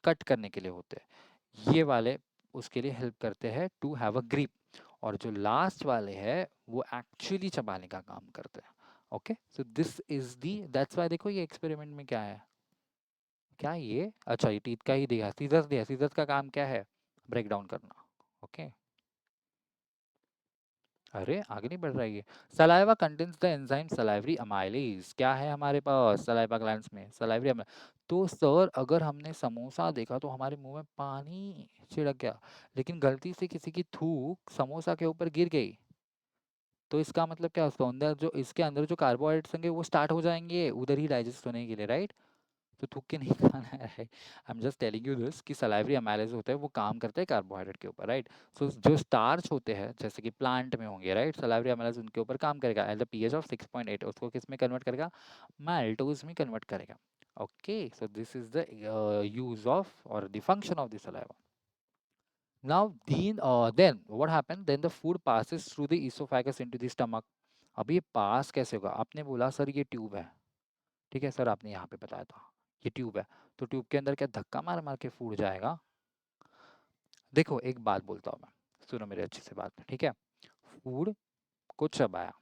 Speaker 1: कट करने के लिए होते हैं, ये वाले उसके लिए हेल्प करते हैं टू हैव अ ग्रिप, और जो लास्ट वाले हैं वो एक्चुअली चबाने का काम करते हैं। Okay, so this is the, that's why देखो ये एक्सपेरिमेंट में क्या है, क्या ये, अच्छा ये टीथ का ही दिया, सीजर्स दिया, सीजर्स का काम क्या है, ब्रेक डाउन करना। ओके, अरे आगे नहीं बढ़ रहा है ये। Saliva contains the enzyme salivary amylase, क्या है हमारे पास सलाइवा ग्लैंड्स में, सलाइवरी अमाइलेज। तो सर अगर हमने समोसा देखा तो हमारे मुंह में पानी छिड़क गया, लेकिन गलती से किसी की थूक समोसा के ऊपर गिर गई, तो इसका मतलब क्या, उसके अंदर जो, इसके अंदर जो कार्बोहाइड्रेट्स होंगे वो स्टार्ट हो जाएंगे उधर ही डाइजेस्ट होने के लिए, राइट। तो थूक के नहीं खाना है, right. I am just telling you this कि सलाइवरी अमाइलेज होता है वो काम करता है कार्बोहाइड्रेट के ऊपर, राइट। सो जो स्टार्च होते हैं जैसे कि प्लांट में होंगे, राइट, सलाइवरी अमाइलेज उनके ऊपर काम करेगा एट द पीएच ऑफ 6.8, उसको किस में कन्वर्ट करेगा, माल्टोज में कन्वर्ट करेगा। Okay, so this is the use of और the function of the saliva. Now, then what happened? Then the food passes through the esophagus into the stomach. अब ये पास कैसे होगा, आपने बोला सर ये ट्यूब है, ठीक है सर, आपने यहाँ पे बताया था ये ट्यूब है, तो ट्यूब के अंदर क्या धक्का मार मार के फूड जाएगा? देखो एक बात बोलता हूँ मैं, सुनो मेरे अच्छे से बात, ठीक है। फूड को चबाया,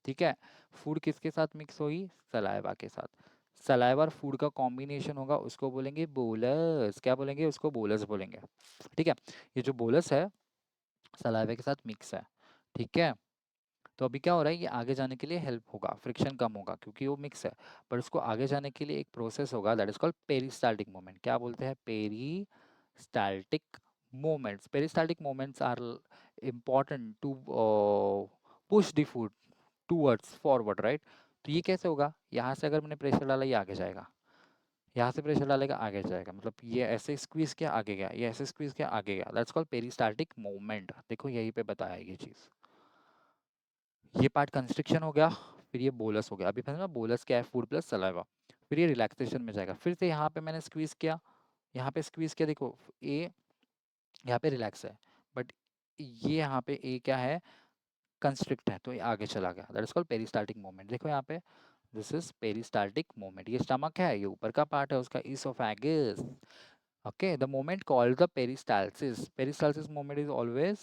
Speaker 1: ठीक है, फूड किसके साथ मिक्स होगी, सलाइवा के साथ। सलाइवा और फूड का कॉम्बिनेशन होगा, उसको बोलेंगे बोलस, क्या बोलेंगे उसको, बोलस बोलेंगे, ठीक है। ये जो बोलस है सलाइवा के साथ मिक्स है, ठीक है। तो अभी क्या हो रहा है, ये आगे जाने के लिए हेल्प होगा, फ्रिक्शन कम होगा क्योंकि वो मिक्स है, पर उसको आगे जाने के लिए एक प्रोसेस होगा that is called peristaltic movement. क्या बोलते हैं, peristaltic movements. Peristaltic movements are important to push the food towards forward, right. तो ये कैसे होगा, यहाँ से अगर मैंने प्रेशर डाला ये आगे जाएगा, यहाँ से प्रेशर डालेगा आगे जाएगा, मतलब ये ऐसे स्क्वीज किया आगे गया, ये ऐसे स्क्वीज किया आगे गया, दैट्स कॉल्ड पेरिस्टाल्टिक मूवमेंट। देखो यहीं पे बताया ये चीज़, ये पार्ट कंस्ट्रिक्शन हो गया, फिर ये बोलस हो गया। अभी समझना बोलस क्या है, फूड प्लस सलाइवा, फिर ये रिलैक्सेशन में जाएगा, फिर से यहाँ पे मैंने स्क्वीज किया, यहाँ पे स्क्वीज क्या देखो, ए यहाँ पे रिलैक्स है, बट ये यहाँ पे ए क्या है, कंस्ट्रिक्ट है, तो ये आगे चला गया, that is called peristaltic movement. देखो यहाँ पे दिस इज पेरिस्टाल्टिक मूवमेंट, ये स्टमक है, ये ऊपर का पार्ट है उसका oesophagus. Okay, the movement called the peristalsis, peristalsis movement is always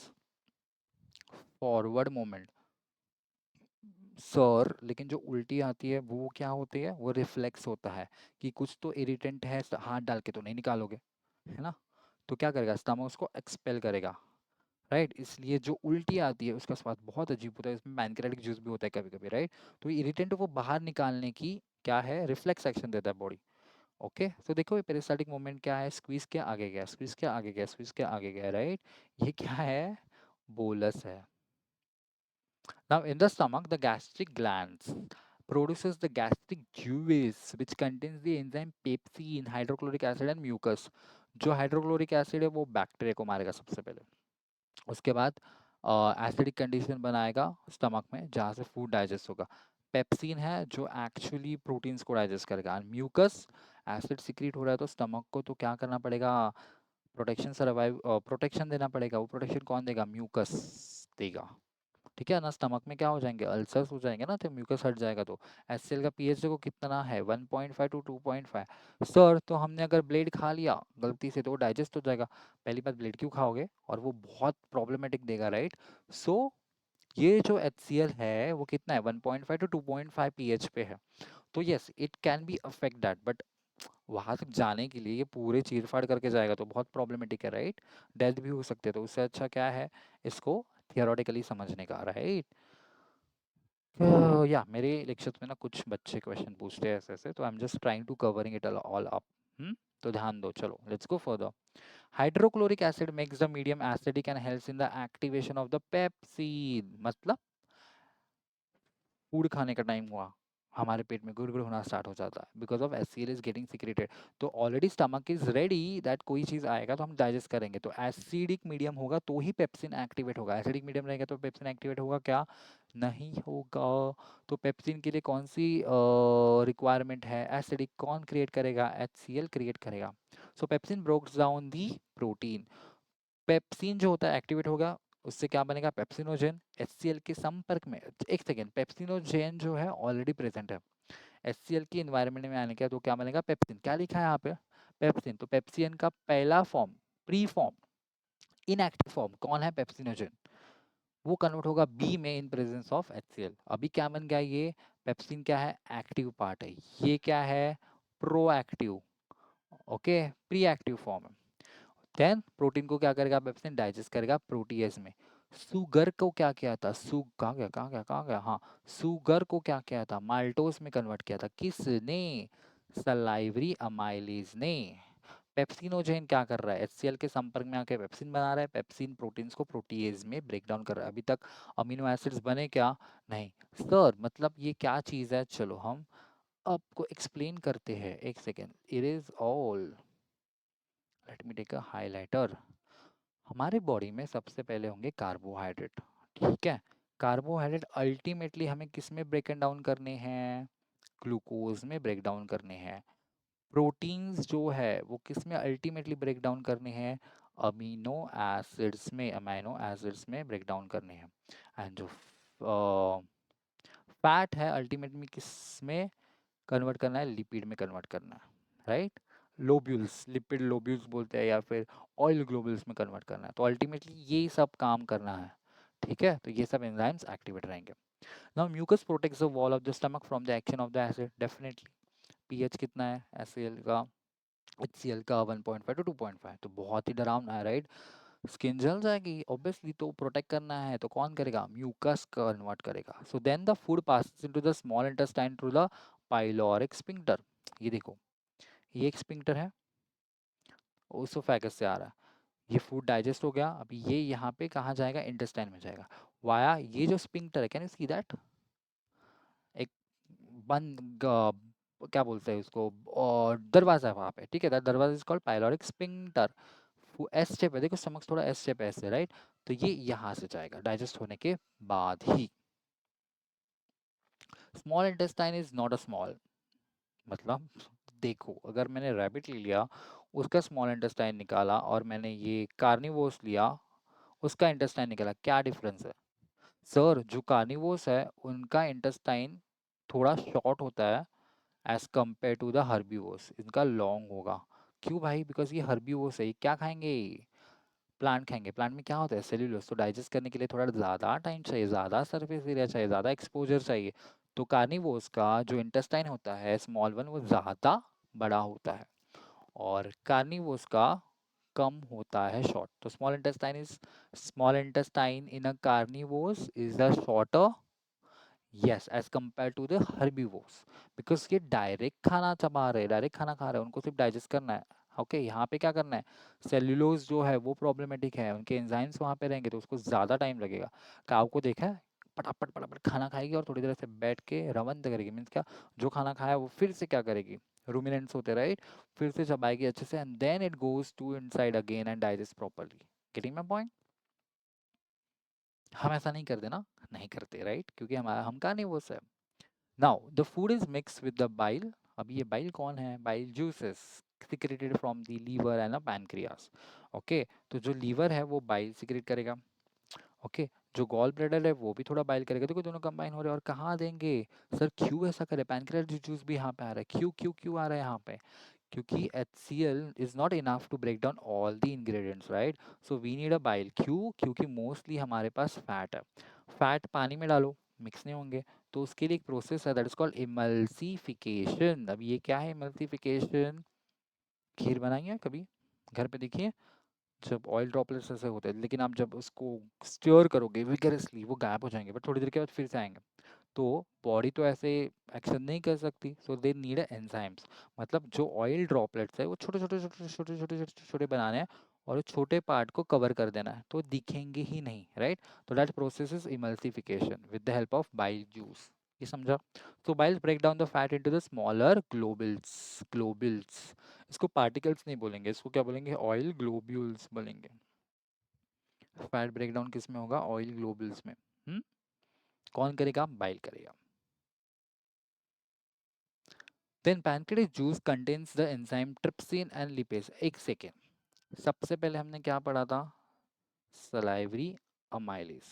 Speaker 1: forward movement sir, लेकिन जो उल्टी आती है वो क्या होती है, वो रिफ्लेक्स होता है कि कुछ तो इरिटेंट है, हाथ डाल के तो नहीं निकालोगे, है ना, तो क्या करेगा, स्टमक उसको एक्सपेल करेगा, राइट। इसलिए जो उल्टी आती है उसका स्वाद बहुत अजीब होता है, इसमें पैनक्रेटिक जूस भी होता है कभी कभी, राइट। तो इरिटेंट को बाहर निकालने की क्या है, रिफ्लेक्स एक्शन देता है बॉडी। ओके, तो देखो ये पेरिस्टाल्टिक मूवमेंट क्या है, स्क्वीज के आगे गया, स्क्वीज के आगे गया, स्क्वीज के आगे गया, राइट। ये क्या है, बोलस है। Now, in the stomach, the gastric glands produces the gastric juice, which contains the enzyme pepsin, hydrochloric acid and mucus. जो हाइड्रोक्लोरिक एसिड है वो बैक्टीरिया को मारेगा सबसे पहले, उसके बाद एसिडिक कंडीशन बनाएगा स्टमक में जहाँ से फूड डाइजेस्ट होगा। पेप्सिन है जो एक्चुअली प्रोटीन्स को डाइजेस्ट करेगा, म्यूकस एसिड सिक्रीट हो रहा है तो स्टमक को तो क्या करना पड़ेगा, प्रोटेक्शन सर्वाइव प्रोटेक्शन देना पड़ेगा, वो प्रोटेक्शन कौन देगा, म्यूकस देगा। ठीक है ना, स्टमक में क्या हो जाएंगे, अल्सर्स हो जाएंगे ना, तो म्यूकस हट जाएगा, तो HCl का पीएच देखो कितना है, 1.5 टू 2.5। सर, तो हमने अगर ब्लेड खा लिया गलती से तो वो डाइजेस्ट हो जाएगा, पहली बात ब्लेड क्यों खाओगे, और वो बहुत प्रॉब्लमेटिक देगा, राइट। सो ये जो HCl है वो कितना है, 1.5 टू 2.5 पीएच पे है, तो yes it can be affect that, but वहां तक जाने के लिए ये पूरे चीर-फाड़ करके जाएगा तो बहुत प्रॉब्लमेटिक है, राइट। डेथ भी हो सकती है, तो उससे अच्छा क्या है, इसको थियोरेटिकली समझने का, राइट। या मेरे लेक्चर्स में ना कुछ बच्चे क्वेश्चन पूछते हैं ऐसे ऐसे, तो I am just trying to covering it all up. तो ध्यान दो, चलो let's go further. Hydrochloric acid makes the medium acidic and helps in the activation of the pepsin, मतलब फूड खाने का टाइम हुआ, हमारे पेट में गुड़गुड़ होना स्टार्ट हो जाता है, because of HCl is getting secreted, तो already stomach is ready that कोई चीज़ आएगा तो हम डाइजेस्ट करेंगे, तो एसिडिक मीडियम होगा तो ही पेप्सिन एक्टिवेट होगा, एसिडिक मीडियम रहेगा तो पेप्सिन एक्टिवेट होगा क्या, नहीं होगा। तो पेप्सिन के लिए कौन सी रिक्वायरमेंट है, एसिडिक, कौन क्रिएट करेगा, HCl क्रिएट करेगा। सो pepsin ब्रोक्स down the protein, pepsin जो होता है एक्टिवेट होगा, उससे क्या बनेगा, पेप्सिनोजेन HCl के संपर्क में, एक सेकेंड, पेप्सिनोजेन जो है ऑलरेडी प्रेजेंट है HCl की इन्वायरमेंट में आने का, तो क्या बनेगा, पेप्सिन, क्या लिखा है यहाँ पे, पेप्सिन, तो पेप्सिन का पहला form, pre form, inactive form कौन है, पेप्सिनोजेन, वो कन्वर्ट होगा बी में इन प्रेजेंस ऑफ HCl, अभी क्या बन गया ये, पेप्सिन क्या है, एक्टिव पार्ट है, ये क्या है, proactive, okay, pre active form है। देन प्रोटीन को क्या करेगा, पेप्सिन डाइजेस्ट करेगा प्रोटीएज में। सुगर को क्या किया था, सु कहाँ गया कहाँ गया कहाँ गया, हाँ, सुगर को क्या किया था, माल्टोस में कन्वर्ट किया था, किसने, सलाइवरी अमाइलेज ने। पेप्सिनोजेन क्या कर रहा है, HCl के संपर्क में आके पेप्सिन बना रहा है, पेप्सिन प्रोटीन्स को प्रोटीएज में ब्रेक डाउन कर रहा है, अभी तक अमीनो एसिड्स बने क्या, नहीं। सर मतलब ये क्या चीज़ है, चलो हम आपको एक्सप्लेन करते हैं, एक second, it is all, let me take a highlighter. हमारे बॉडी में सबसे पहले होंगे कार्बोहाइड्रेट, ठीक है, कार्बोहाइड्रेट अल्टीमेटली हमें किस में ब्रेक डाउन करने हैं, ग्लूकोज में ब्रेक डाउन करने हैं। प्रोटीन्स जो है वो किस में अल्टीमेटली ब्रेक डाउन करने हैं, अमीनो एसिड्स में ब्रेक डाउन करने हैं। एंड जो फैट है अल्टीमेटली किस में कन्वर्ट करना है, लिपिड में कन्वर्ट करना है, राइट। लोब्यूल्स, लिपिड लोब्यूल्स बोलते हैं, या फिर ऑयल ग्लोब्यूल्स में कन्वर्ट करना है, तो अल्टीमेटली ये सब काम करना है, ठीक है, तो ये सब एंजाइम्स एक्टिवेट रहेंगे। Now mucus protects the wall of the stomach from the action of the acid, definitely. PH कितना है HCl का, HCl का 1.5 टू 2.5, तो बहुत ही डरावना है, राइट। स्किन जल जाएगी ऑब्वियसली, तो प्रोटेक्ट करना है तो कौन करेगा, म्यूकस कन्वर्ट करेगा। So then the food passes into the small intestine through the pyloric sphincter, ये देखो, ये एक स्फिंक्टर है, ओसोफेगस से आ रहा है, ये फूड डाइजेस्ट हो गया, अभी ये यहाँ पे कहाँ जाएगा, इंटेस्टाइन में जाएगा, वाया ये जो स्फिंक्टर है, कैन यू सी दैट, एक बंद क्या बोलते हैं उसको, दरवाजा है वहाँ पे, ठीक है, दैट दरवाजा इज कॉल्ड पाइलोरिक स्फिंक्टर। वो एस शेप है, देखो स्टमक थोड़ा एस शेप है ऐसे, राइट, तो ये यहाँ से जाएगा डाइजेस्ट होने के बाद ही। Small intestine is not a small, मतलब देखो अगर मैंने रैबिट ले लिया, उसका स्मॉल इंटेस्टाइन निकाला और मैंने ये कार्निवोर्स लिया, उसका इंटेस्टाइन निकाला, क्या डिफरेंस है? सर जो कार्निवोर्स है उनका इंटेस्टाइन थोड़ा शॉर्ट होता है as compare to the herbivores, इनका लॉन्ग होगा। क्यों भाई? बिकॉज ये हर्बीवोर्स है, ये क्या खाएंगे? प्लांट खाएंगे। प्लांट में क्या होता है? सेल्यूलोज। तो डाइजेस्ट करने के लिए थोड़ा ज़्यादा टाइम चाहिए, ज़्यादा सरफेस एरिया चाहिए, ज़्यादा एक्सपोजर चाहिए। तो कार्निवोर्स का जो इंटेस्टाइन होता है स्मॉल वन, वो ज़्यादा बड़ा होता है, और कार्निवोर्स का कम होता है, शॉर्ट। तो small intestine in a carnivores is the shorter, yes, as compare to the herbivores, because ये डायरेक्ट खाना चबा रहे, डायरेक्ट खाना खा रहे हैं, उनको सिर्फ डाइजेस्ट करना है। ओके, यहाँ पे क्या करना है? सेल्यूलोज जो है वो प्रॉब्लमेटिक है, उनके एंजाइम्स वहाँ पे रहेंगे तो उसको ज़्यादा टाइम लगेगा। काऊ को देखा है, पटापट पटापट खाना खाएगी और थोड़ी देर से बैठ के रवंथ करेगी, मीन्स क्या, जो खाना खाया वो फिर से क्या करेगी, रूमिनेंट्स होते राइट, फिर से चबाएगी अच्छे से, and then it goes to inside again and digest properly. Getting my point? हम ऐसा नहीं करते ना, नहीं करते राइट, क्योंकि हमारा हम कार्निवोरस है। Now the food is mix with the bile. अब ये बाइल कौन है? Bile juices secreted from the liver and pancreas. Okay, तो जो लीवर है वो बाइल सिक्रेट करेगा। ओके, जो गॉल ब्लैडर है वो भी थोड़ा बाइल करेगा। देखो दोनों कंबाइन हो रहे हैं, और कहाँ देंगे? सर क्यों ऐसा करे? पैनक्रियास जूस भी यहाँ पे आ रहा है, क्यों क्यों क्यों आ रहा है यहाँ पे? क्योंकि HCl is not enough to break down all the ingredients, right? So we need a bile। क्यों? क्योंकि मोस्टली हमारे पास फैट है। फैट पानी में डालो, मिक्स नहीं होंगे, तो उसके लिए एक प्रोसेस है दैट इज कॉल्ड इमल्सिफिकेशन। अब ये क्या है इमल्सिफिकेशन? खीर बनाई है कभी घर पे? देखिए, जब ऑयल ड्रॉपलेट्स ऐसे होते हैं, लेकिन आप जब उसको स्टिर करोगे विगरसली वो गायब हो जाएंगे, बट थोड़ी देर के बाद फिर से आएंगे। तो बॉडी तो ऐसे एक्शन नहीं कर सकती, सो दे नीड एंजाइम्स। मतलब जो ऑयल ड्रॉपलेट्स है वो छोटे छोटे छोटे छोटे छोटे छोटे छोटे बनाने हैं, और छोटे पार्ट को कवर कर देना है, तो दिखेंगे ही नहीं, राइट? तो that process is emulsification with the help of bile juice. ये समझा? तो biles break down the fat into the smaller globules. Globules, इसको पार्टिकल्स नहीं बोलेंगे, इसको क्या बोलेंगे? ऑयल ग्लोब्यूल्स बोलेंगे। फैट ब्रेक डाउन किस में होगा? ऑयल ग्लोबुल्स में। कौन करेगा? बाइल करेगा। Then pancreatic juice contains the enzyme trypsin and lipase। एक सेकेंड, सबसे पहले हमने क्या पढ़ा था? Salivary amylase.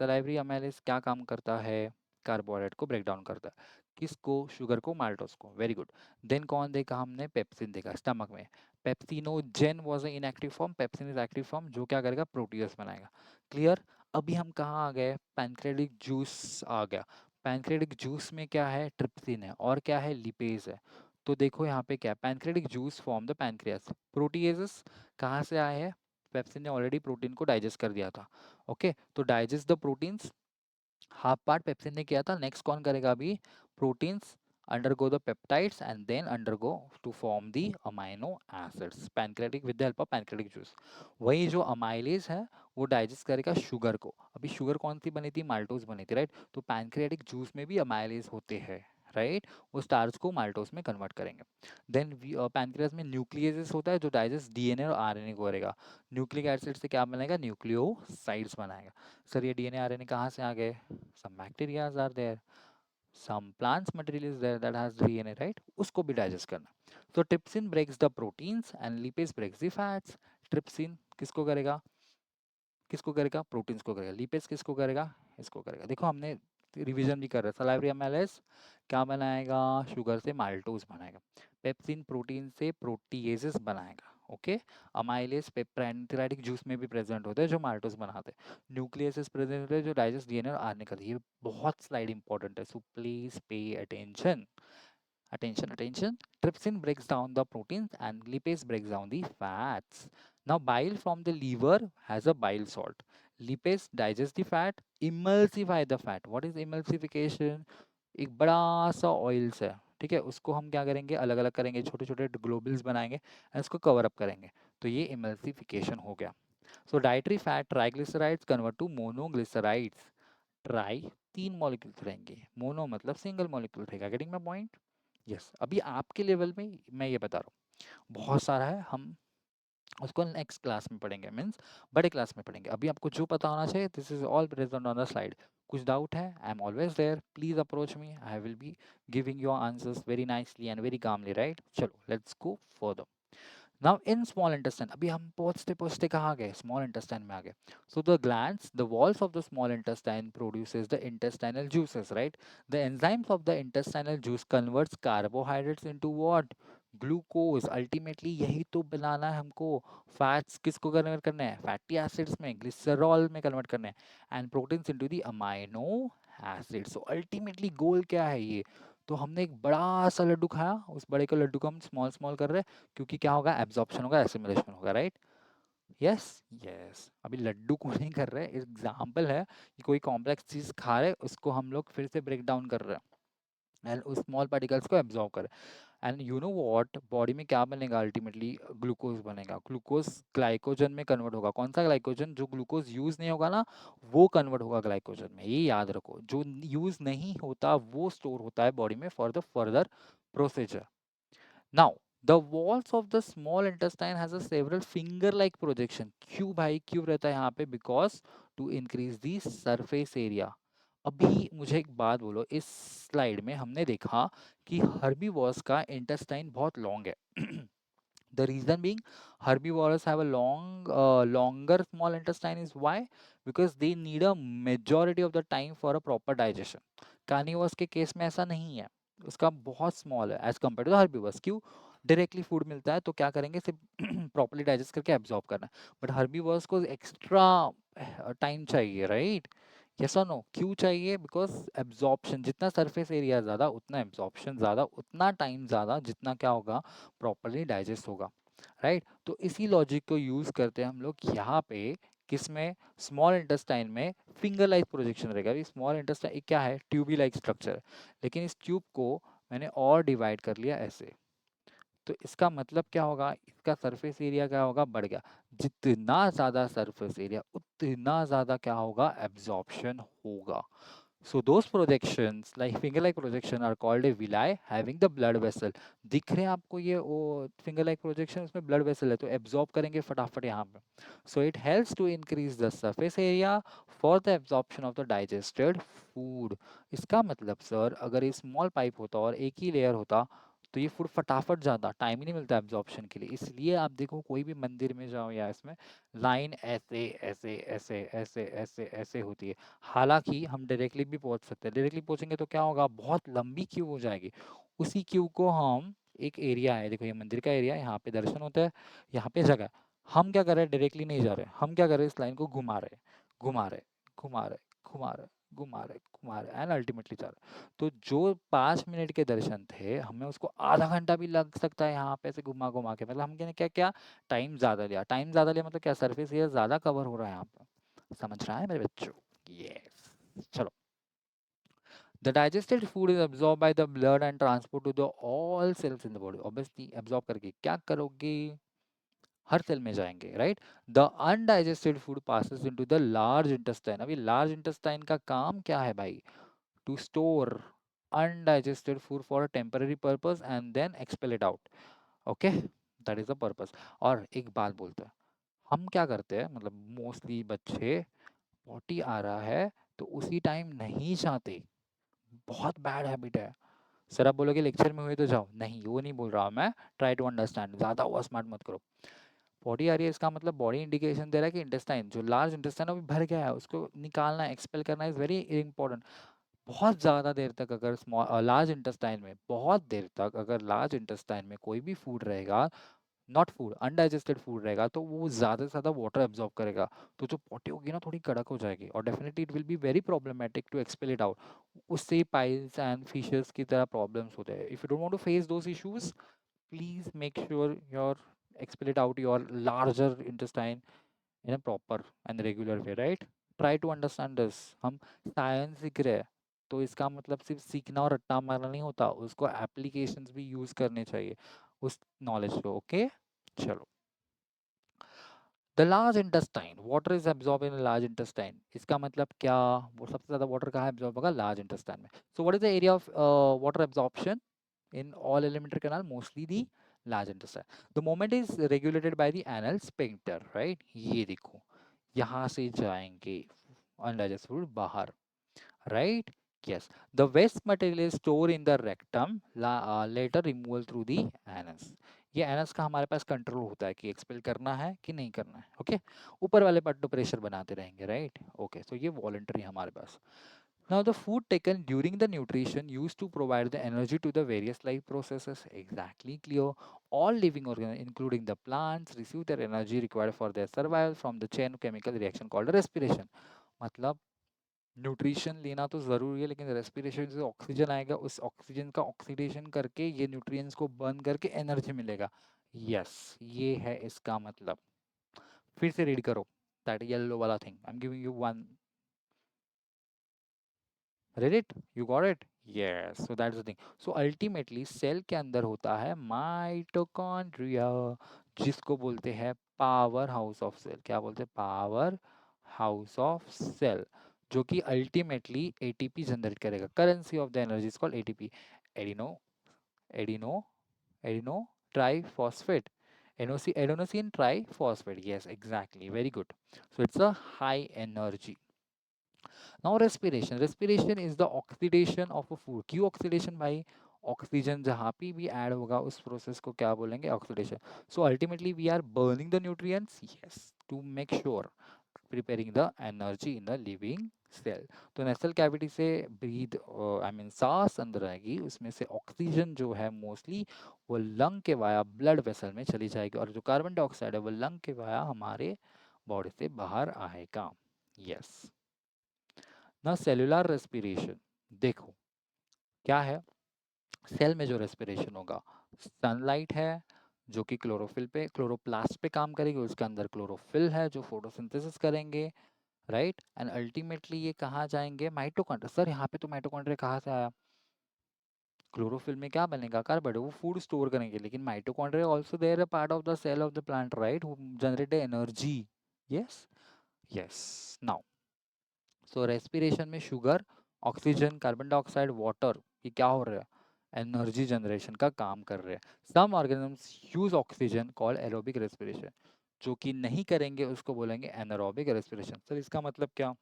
Speaker 1: सलाइवरी अमाइलेज क्या काम करता है? कार्बोहाइड्रेट को ब्रेक डाउन करता है। किसको? शुगर को, माल्टोस को। Very good. देन कौन देखा हमने? पेप्सिन देखा स्टमक में। Pepsinogen was in active form, pepsin is active form, जो क्या करेगा? प्रोटीज बनाएगा। क्लियर? अभी हम कहाँ आ गए? पैनक्रेटिक जूस आ गया। पैनक्रेटिक जूस में क्या है? ट्रिप्सिन है, और क्या है? लिपेज है। तो देखो यहाँ पे क्या, pancreatic juice form the pancreas. Proteases कहाँ से आए हैं? पेप्सिन ने ऑलरेडी प्रोटीन को डाइजेस्ट कर दिया था। ओके, तो digest the proteins half part pepsin ने किया था, नेक्स्ट कौन करेगा अभी? Proteins undergo the peptides and then undergo to form the amino acids pancreatic with the help of pancreatic juice। वही जो अमाइलेज है वो डाइजेस्ट करेगा शुगर को। अभी शुगर कौन सी बनी थी? माल्टोज बनी थी, राइट? तो पैनक्रियाटिक जूस में भी अमाइलेज होते हैं, राइट? वो स्टार्च को माल्टोज में कन्वर्ट करेंगे। देन पैनक्रियास में न्यूक्लियस होता है जो डाइजेस्ट डीएनए और आरएनए को करेगा। न्यूक्लिक एसिड से क्या बनेगा? न्यूक्लियोसाइड्स बनाएगा। सर ये डीएनए आरएनए कहाँ से आ गए? Some bacterias are there, some plants material is there that has DNA, right? उसको भी डाइजेस्ट करना। तो trypsin breaks the proteins and lipase breaks the fats. Trypsin किसको करेगा? किसको करेगा? प्रोटीन्स को करेगा। लिपेज किसको करेगा? इसको करेगा। देखो हमने रिवीजन भी कर रहे हैं। सलाइवरी एमएलएस क्या बनाएगा? शुगर से माल्टोज बनाएगा। पेप्सिन प्रोटीन से प्रोटीएजेस बनाएगा। ओके, अमाइलेज पैनक्रियाटिक जूस में भी प्रेजेंट होते हैं जो माल्टोज बनाते हैं। न्यूक्लियस प्रेजेंट होते हैं जो डाइजेस्ट डीएनए और आरएनए करते हैं। ये बहुत स्लाइड इंपॉर्टेंट है, so please pay attention. Attention, attention. Trypsin breaks down the proteins and lipase breaks down the fats. Now, bile from the liver has a bile salt. Lipase digests the fat, emulsify the fat. What is emulsification? एक बड़ा सा oils है, ठीक है, उसको हम क्या करेंगे? अलग अलग करेंगे, छोटे छोटे ग्लोबुल्स बनाएंगे एंड उसको कवर अप करेंगे, तो ये इमल्सिफिकेशन हो गया। So dietary fat triglycerides convert to monoglycerides. Tri तीन मॉलिक्यूल्स रहेंगे, मोनो मतलब सिंगल मॉलिक्यूल रहेगा। Getting my point? यस। अभी आपके लेवल में मैं ये बता रहा हूँ, बहुत सारा है, हम उसको नेक्स्ट क्लास में पढ़ेंगे, मीन्स बड़े क्लास में पढ़ेंगे। अभी आपको जो पता होना चाहिए, this is all present on the slide. कुछ डाउट है? I am always there, please approach me, I will be giving your answers very nicely and very calmly, right? चलो let's go further. Now in small intestine, अभी हम पहुंचते पहुंचते कहाँ गए, small intestine में आ गए. So the glands, the walls of the small intestine produces the intestinal juices, right? The enzymes of the intestinal juice converts carbohydrates into what? Glucose. Ultimately यही तो बनाना है हमको. फैट्स किसको कन्वर्ट करना है, फैटी एसिड्स में, ग्लिसरॉल में convert करना है, and proteins into the amino acid. So ultimately goal क्या है ये. तो हमने एक बड़ा सा लड्डू खाया, उस बड़े के लड्डू को हम स्मॉल स्मॉल कर रहे हैं, क्योंकि क्या होगा, एब्जॉर्प्शन होगा, एसिमिलेशन होगा, राइट? यस. यस, अभी लड्डू को नहीं कर रहे, एग्जाम्पल है कि कोई कॉम्प्लेक्स चीज खा रहे, उसको हम लोग फिर से ब्रेक डाउन कर रहे हैं एंड उस स्मॉल पार्टिकल्स को एब्जॉर्ब कर. And you know what, body में क्या बनेगा अल्टीमेटली, ग्लूकोज बनेगा. ग्लूकोज ग्लाइकोजन में कन्वर्ट होगा. कौन सा ग्लाइकोजन, जो ग्लूकोज यूज नहीं होगा ना, वो कन्वर्ट होगा ग्लाइकोजन में. ये याद रखो, जो यूज नहीं होता वो स्टोर होता है बॉडी में for the further procedure. Now, the walls of the small intestine has a several finger-like projection. क्यों भाई, क्यों रहता है यहाँ पे? Because to increase the surface area. अभी मुझे एक बात बोलो, इस स्लाइड में हमने देखा कि हर्बीवोर्स का इंटेस्टाइन बहुत लॉन्ग है. The reason being, herbivores have a longer small intestine is why? Because they need a majority of the time for a proper digestion. Carnivores के केस में ऐसा नहीं है, उसका बहुत स्मॉल है एज कम्पेयर टू herbivores. क्यों? डायरेक्टली फूड मिलता है तो क्या करेंगे, सिर्फ प्रॉपर्ली डाइजेस्ट करके एब्जॉर्ब करना है. बट herbivores को एक्स्ट्रा टाइम चाहिए, राइट? यस और नो, क्यों चाहिए? बिकॉज एब्जॉर्प्शन, जितना सरफेस एरिया ज़्यादा उतना एब्जॉर्प्शन ज़्यादा, उतना टाइम ज़्यादा, जितना क्या होगा, प्रॉपरली डाइजेस्ट होगा, राइट? तो इसी लॉजिक को यूज़ करते हैं हम लोग यहाँ पे, किसमें, स्मॉल इंटेस्टाइन में. फिंगर लाइक प्रोजेक्शन रहेगा. अभी स्मॉल इंटेस्टाइन क्या है, ट्यूबी लाइक स्ट्रक्चर, लेकिन इस ट्यूब को मैंने और डिवाइड कर लिया ऐसे. तो इसका मतलब क्या होगा, इसका सरफेस एरिया क्या होगा, बढ़ गया. जितना ज़्यादा सरफेस एरिया उतना ज़्यादा क्या होगा, एब्जॉर्प्शन होगा. So those projections, like finger-like projection, are called a villi having the blood vessel. दिख रहे हैं आपको ये वो finger-like projection, उसमें blood vessel है, तो absorb करेंगे फटाफट यहाँ पे. So it helps to increase the surface area for the absorption of the digested food. इसका मतलब सर, अगर ये small pipe होता और एक ही layer होता, तो ये फूड फटाफट जाता, टाइम ही नहीं मिलता एब्जॉर्प्शन के लिए. इसलिए आप देखो, कोई भी मंदिर में जाओ या इसमें, लाइन ऐसे ऐसे ऐसे ऐसे ऐसे ऐसे होती है. हालांकि हम डायरेक्टली भी पहुंच सकते हैं, डायरेक्टली पहुंचेंगे तो क्या होगा, बहुत लंबी क्यू हो जाएगी. उसी क्यू को हम, एक एरिया है, देखो ये मंदिर का एरिया, यहाँ पे दर्शन होता है, यहाँ पे जगह, हम क्या कर रहे हैं, डायरेक्टली नहीं जा रहे, हम क्या कर रहे हैं, इस लाइन को घुमा रहे, घुमा रहे, घुमा रहे, घुमा रहे, घुमा रहे, घुमा रहे, एंड अल्टीमेटली जा रहे. तो जो 5 मिनट के दर्शन थे, हमें उसको आधा घंटा भी लग सकता है यहाँ पे ऐसे घुमा घुमा के. मतलब हम क्या क्या क्या, टाइम ज्यादा लिया. टाइम ज्यादा लिया मतलब क्या, सरफेस एरिया ज्यादा कवर हो रहा है यहाँ पे. समझ रहा है मेरे बच्चों? Yes. चलो. The digested food is absorbed by the blood and transport to the all cells in the body. Obviously, absorb करके क्या करोगे, हर सेल में जाएंगे, right? The undigested food passes into the large intestine. अभी लार्ज इंटेस्टाइन का काम क्या है भाई, to store undigested food for a temporary purpose and then expel it out. Okay, that is the purpose. और एक बात बोलते हैं, हम क्या करते हैं, मतलब मोस्टली बच्चे, पोटी आ रहा है तो उसी टाइम नहीं चाहते. बहुत बैड हैबिट है. सर आप बोलोगे लेक्चर में हुए तो जाओ, नहीं वो नहीं बोल रहा हूँ मैं. ट्राई टू अंडरस्टैंड, ज़्यादा ओवर स्मार्ट मत करो. बॉडी आ रही है, इसका मतलब बॉडी इंडिकेशन दे रहा है कि इंटेस्टाइन, जो लार्ज इंटेस्टाइन अभी भर गया है, उसको निकालना, एक्सपेल करना इज़ वेरी इंपॉर्टेंट. बहुत ज़्यादा देर तक अगर स्मॉल लार्ज इंटेस्टाइन में, बहुत देर तक अगर लार्ज इंटेस्टाइन में कोई भी फूड रहेगा, नॉट फूड, अनडाइजेस्टेड फूड रहेगा, तो वो ज़्यादा से ज़्यादा वाटर एब्जॉर्ब करेगा. तो जो पॉटी होगी ना, थोड़ी कड़क हो जाएगी, और definitely it will be very problematic to expel it out. उससे पाइल्स एंड फिशेस की तरह प्रॉब्लम्स होते हैं. If you don't want to face those issues, please make sure your expel it out your larger intestine in a proper and regular way, right? Try to understand this. हम science सीख रहे हैं, तो इसका मतलब सिर्फ सीखना और रट्टा मारना नहीं होता, उसको एप्लीकेशंस भी यूज करने चाहिए उस नॉलेज को. ओके, चलो. The large intestine, water is absorb in large intestine. इसका मतलब क्या, वो सबसे ज्यादा वाटर कहाँ एब्जॉर्ब होगा, लार्ज इंटेस्टाइन में. So what is the area of water absorption in all alimentary canal, mostly the large intestine. The movement is regulated by the anal sphincter, right? ये देखो, यहाँ से जाएंगे अनडाइजेस्टेड फूड बाहर, right? Yes, the waste material is stored in the rectum, later removal through the anus. ये anus का हमारे पास control होता है कि एक्सपेल करना है कि नहीं करना है. ओके, ऊपर वाले पार्ट तो प्रेशर बनाते रहेंगे, राइट. ओके, तो ये वॉलंटरी हमारे पास. Now the food taken during the nutrition used to provide the energy to the various life processes. Exactly clear. All living organisms, including the plants, receive their energy required for their survival from the chain of chemical reaction called respiration. मतलब nutrition लेना तो ज़रूरी है, लेकिन respiration से oxygen आएगा, उस oxygen का ऑक्सीडेशन करके ये न्यूट्रिएंट्स को बर्न करके एनर्जी मिलेगा. यस, ये है इसका मतलब. फिर से रीड करो दैट येलो वाला thing. I am giving you one. Read it? You got it? Yes. So that's the thing. So ultimately cell के अंदर होता है माइटोकॉन्ड्रिया, जिसको बोलते हैं पावर हाउस ऑफ सेल. क्या बोलते हैं? पावर हाउस ऑफ सेल, जो कि अल्टीमेटली एटीपी जनरेट करेगा. Currency of the energy is called ATP. Adeno adeno adeno triphosphate. Adenosine triphosphate. Yes, exactly, very good. So it's a high energy. Now respiration. Respiration is the oxidation of a food. क्यों oxidation भाई? Oxygen जहाँ पे भी add होगा उस process को क्या बोलेंगे? Oxidation. So ultimately we are burning the nutrients, yes, to make sure preparing the energy in the living cell. तो नेसल कैविटी से ब्रीद, आई मीन सांस अंदर आएगी, उसमें से ऑक्सीजन जो है मोस्टली वो लंग के वाया ब्लड वेसल में चली जाएगी, और जो कार्बन डाइऑक्साइड है वो लंग के वाया हमारे बॉडी से बाहर आएगा. यस. ना सेलुलर रेस्पिरेशन. देखो क्या है, सेल में जो रेस्पिरेशन होगा, सनलाइट है जो कि क्लोरोफिल पे, क्लोरोप्लास्ट पे काम करेगी, उसके अंदर क्लोरोफिल है जो फोटोसिंथेसिस करेंगे, राइट. एंड अल्टीमेटली ये कहाँ जाएंगे? माइटोकॉन्ड्रिया. सर यहाँ पे तो माइटोकॉन्ड्रिया कहाँ से आया? क्लोरोफिल में क्या बनेगा? कार्बन. वो फूड स्टोर करेंगे, लेकिन mitochondria also there a part of the cell of the plant, right, who generate energy. Yes. Yes. Now so respiration में sugar, oxygen, carbon dioxide, water, ये क्या हो रहा है? एनर्जी जनरेशन का काम कर रहे हैं. Some organisms use oxygen called aerobic respiration. जो कि नहीं करेंगे उसको बोलेंगे एनारोबिक रेस्पिरेशन. सर इसका मतलब क्या?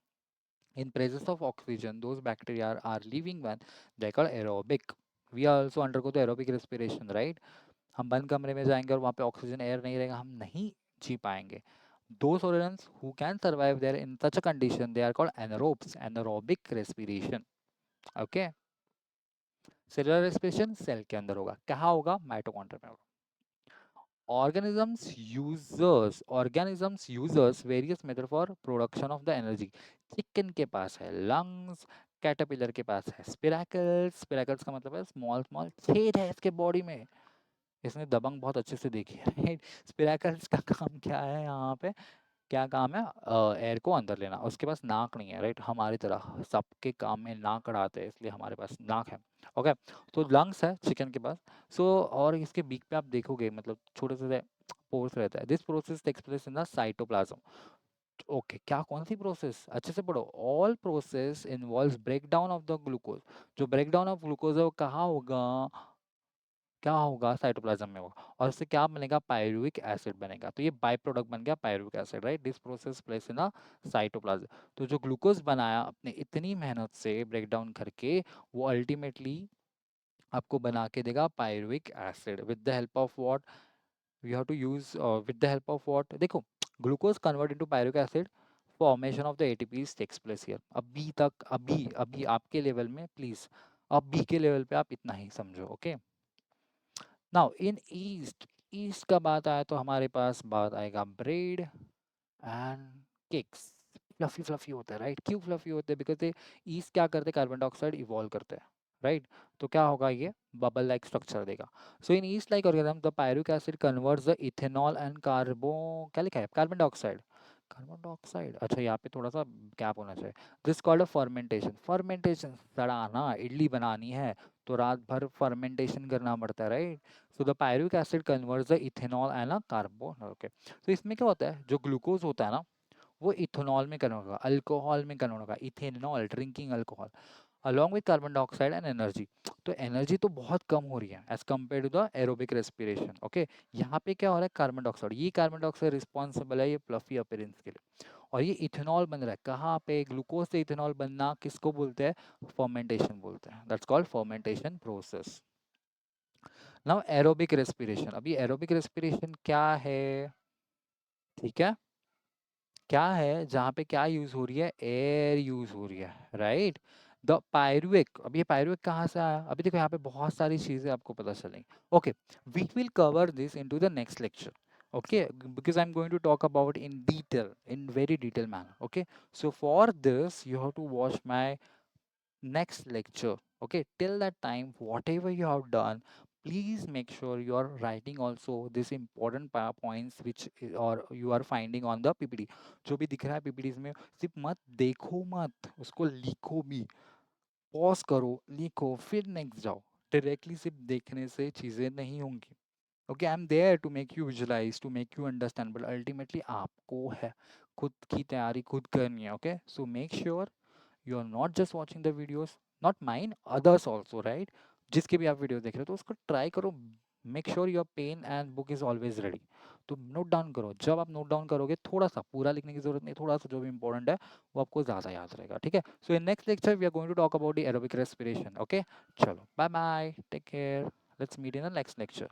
Speaker 1: In presence of oxygen, those bacteria are living one. They are called aerobic. We also undergo the aerobic respiration, right? हम बंद कमरे में जाएंगे और वहाँ पे ऑक्सीजन एयर नहीं रहेगा, हम नहीं जी पाएंगे. Those organisms who can survive there in such a condition, they are called anaerobes, anaerobic respiration. Okay. Cellular respiration cell के अंदर होगा. कहाँ होगा? माइटोकॉन्ड्रिया में होगा. organisms uses various method for production of the energy. Chicken के पास है lungs, caterpillar के पास है स्पिरैकल्स. स्पिरैकल्स का मतलब है स्मॉल स्मॉल छेद है इसके बॉडी में. इसने दबंग बहुत अच्छे से देखी है, राइट. स्पिरैकल्स का काम क्या है यहाँ पे? क्या काम है? एयर को अंदर लेना. उसके पास नाक नहीं है, राइट. हमारी तरह सबके काम में नाक अड़ाते हैं, इसलिए हमारे पास नाक है. ओके. तो लंग्स है चिकन के पास. सो और इसके बीक पे आप देखोगे मतलब छोटे से पोर्स रहता है. This process takes place in the cytoplasm. Okay, क्या कौन सी प्रोसेस? अच्छे से पढ़ो. All process involves break down of the glucose. जो ब्रेक डाउन ऑफ ग्लूकोज है वो कहाँ होगा? क्या होगा? साइटोप्लाज्म में होगा. और उससे क्या बनेगा? पायरुविक एसिड बनेगा. तो ये बाय प्रोडक्ट बन गया pyruvic acid, right. This process place in a cytoplasm. तो जो ग्लूकोज बनाया अपने इतनी मेहनत से ब्रेक डाउन करके, वो अल्टीमेटली आपको बना के देगा pyruvic acid. With the help of what we have to use, with the help of what? देखो, glucose convert into pyruvic acid, formation of the ATPs takes place here. अभी तक अभी अभी आपके लेवल में प्लीज, अभी के लेवल पे आप इतना ही समझो. Okay. Now in east, east का बात आया तो हमारे पास बात आएगा bread and cakes. Fluffy fluffy होता है, राइट. क्यों फ्लफी होते हैं? बिकॉज ये ईस्ट क्या करते हैं? कार्बन डाइऑक्साइड इवॉल्व करते हैं, राइट. तो क्या होगा? ये बबल लाइक स्ट्रक्चर देगा. So in yeast like organism the pyruvic acid converts the ethanol and carbo, क्या लिखा है? Carbon dioxide. कार्बन डाइऑक्साइड, अच्छा यहाँ पे थोड़ा सा गैप होना चाहिए. This called a fermentation. Fermentation, सड़ाना. इडली बनानी है तो रात भर फर्मेंटेशन करना पड़ता है, right. So the pyruvic acid converts the ethanol and a carbon. Okay. तो इसमें क्या होता है? जो ग्लूकोज होता है ना, वो इथेनॉल में कन्वर्ट होगा, अल्कोहल में कन्वर्ट होगा. Ethanol drinking alcohol. along with carbon dioxide and energy. तो एनर्जी तो बहुत कम हो रही है as compare to the aerobic respiration. Okay, यहाँ पे क्या हो रहा है, कार्बन डाइऑक्साइड, ये कार्बन डाइऑक्साइड रिस्पॉन्सिबल है ये फ्लफी अपीयरेंस के लिए. और ये इथेनॉल बन रहा है कहाँ पे, ग्लूकोज से इथेनॉल बनना किसको बोलते हैं, फर्मेंटेशन बोलते हैं. That's called fermentation process. Now aerobic respiration. अभी एरोबिक रेस्पिरेशन क्या है, ठीक है, क्या है, जहाँ पे क्या यूज हो रही है, एयर यूज हो रही है, राइट. द पायरुवेक, अब ये पायरुवेक कहाँ से आया, अभी देखो यहाँ पे बहुत सारी चीजें आपको पता चलेंगी. Okay, we will cover this into the next lecture. Okay, because I'm going to talk about in detail, in very detailed manner. Okay, so for this you have to watch my next lecture. Okay, till that time whatever you have done, please make sure you are writing also this important points which or you are finding on the ppt. जो भी दिख रहा है ppt में सिर्फ मत देखो, मत उसको लिखो भी. पॉज करो, लिखो, फिर नेक्स्ट जाओ. डायरेक्टली सिर्फ देखने से चीजें नहीं होंगी. Okay, I am there to make you visualise, to make you understand, but ultimately आपको है खुद की तैयारी खुद करनी है. Okay, so make sure you are not just watching the videos, not mine, others also, right. जिसके भी आप वीडियो देख रहे हो तो उसको ट्राई करो. Make sure your pen and book is always ready. तो नोट डाउन करो. जब आप नोट डाउन करोगे, थोड़ा सा, पूरा लिखने की जरूरत नहीं, थोड़ा सा जो भी इंपॉर्टेंट है वो आपको ज़्यादा याद रहेगा. ठीक है, so in next lecture we are going to talk about the aerobic respiration. Okay, चलो bye bye, take care, let's meet in the next lecture.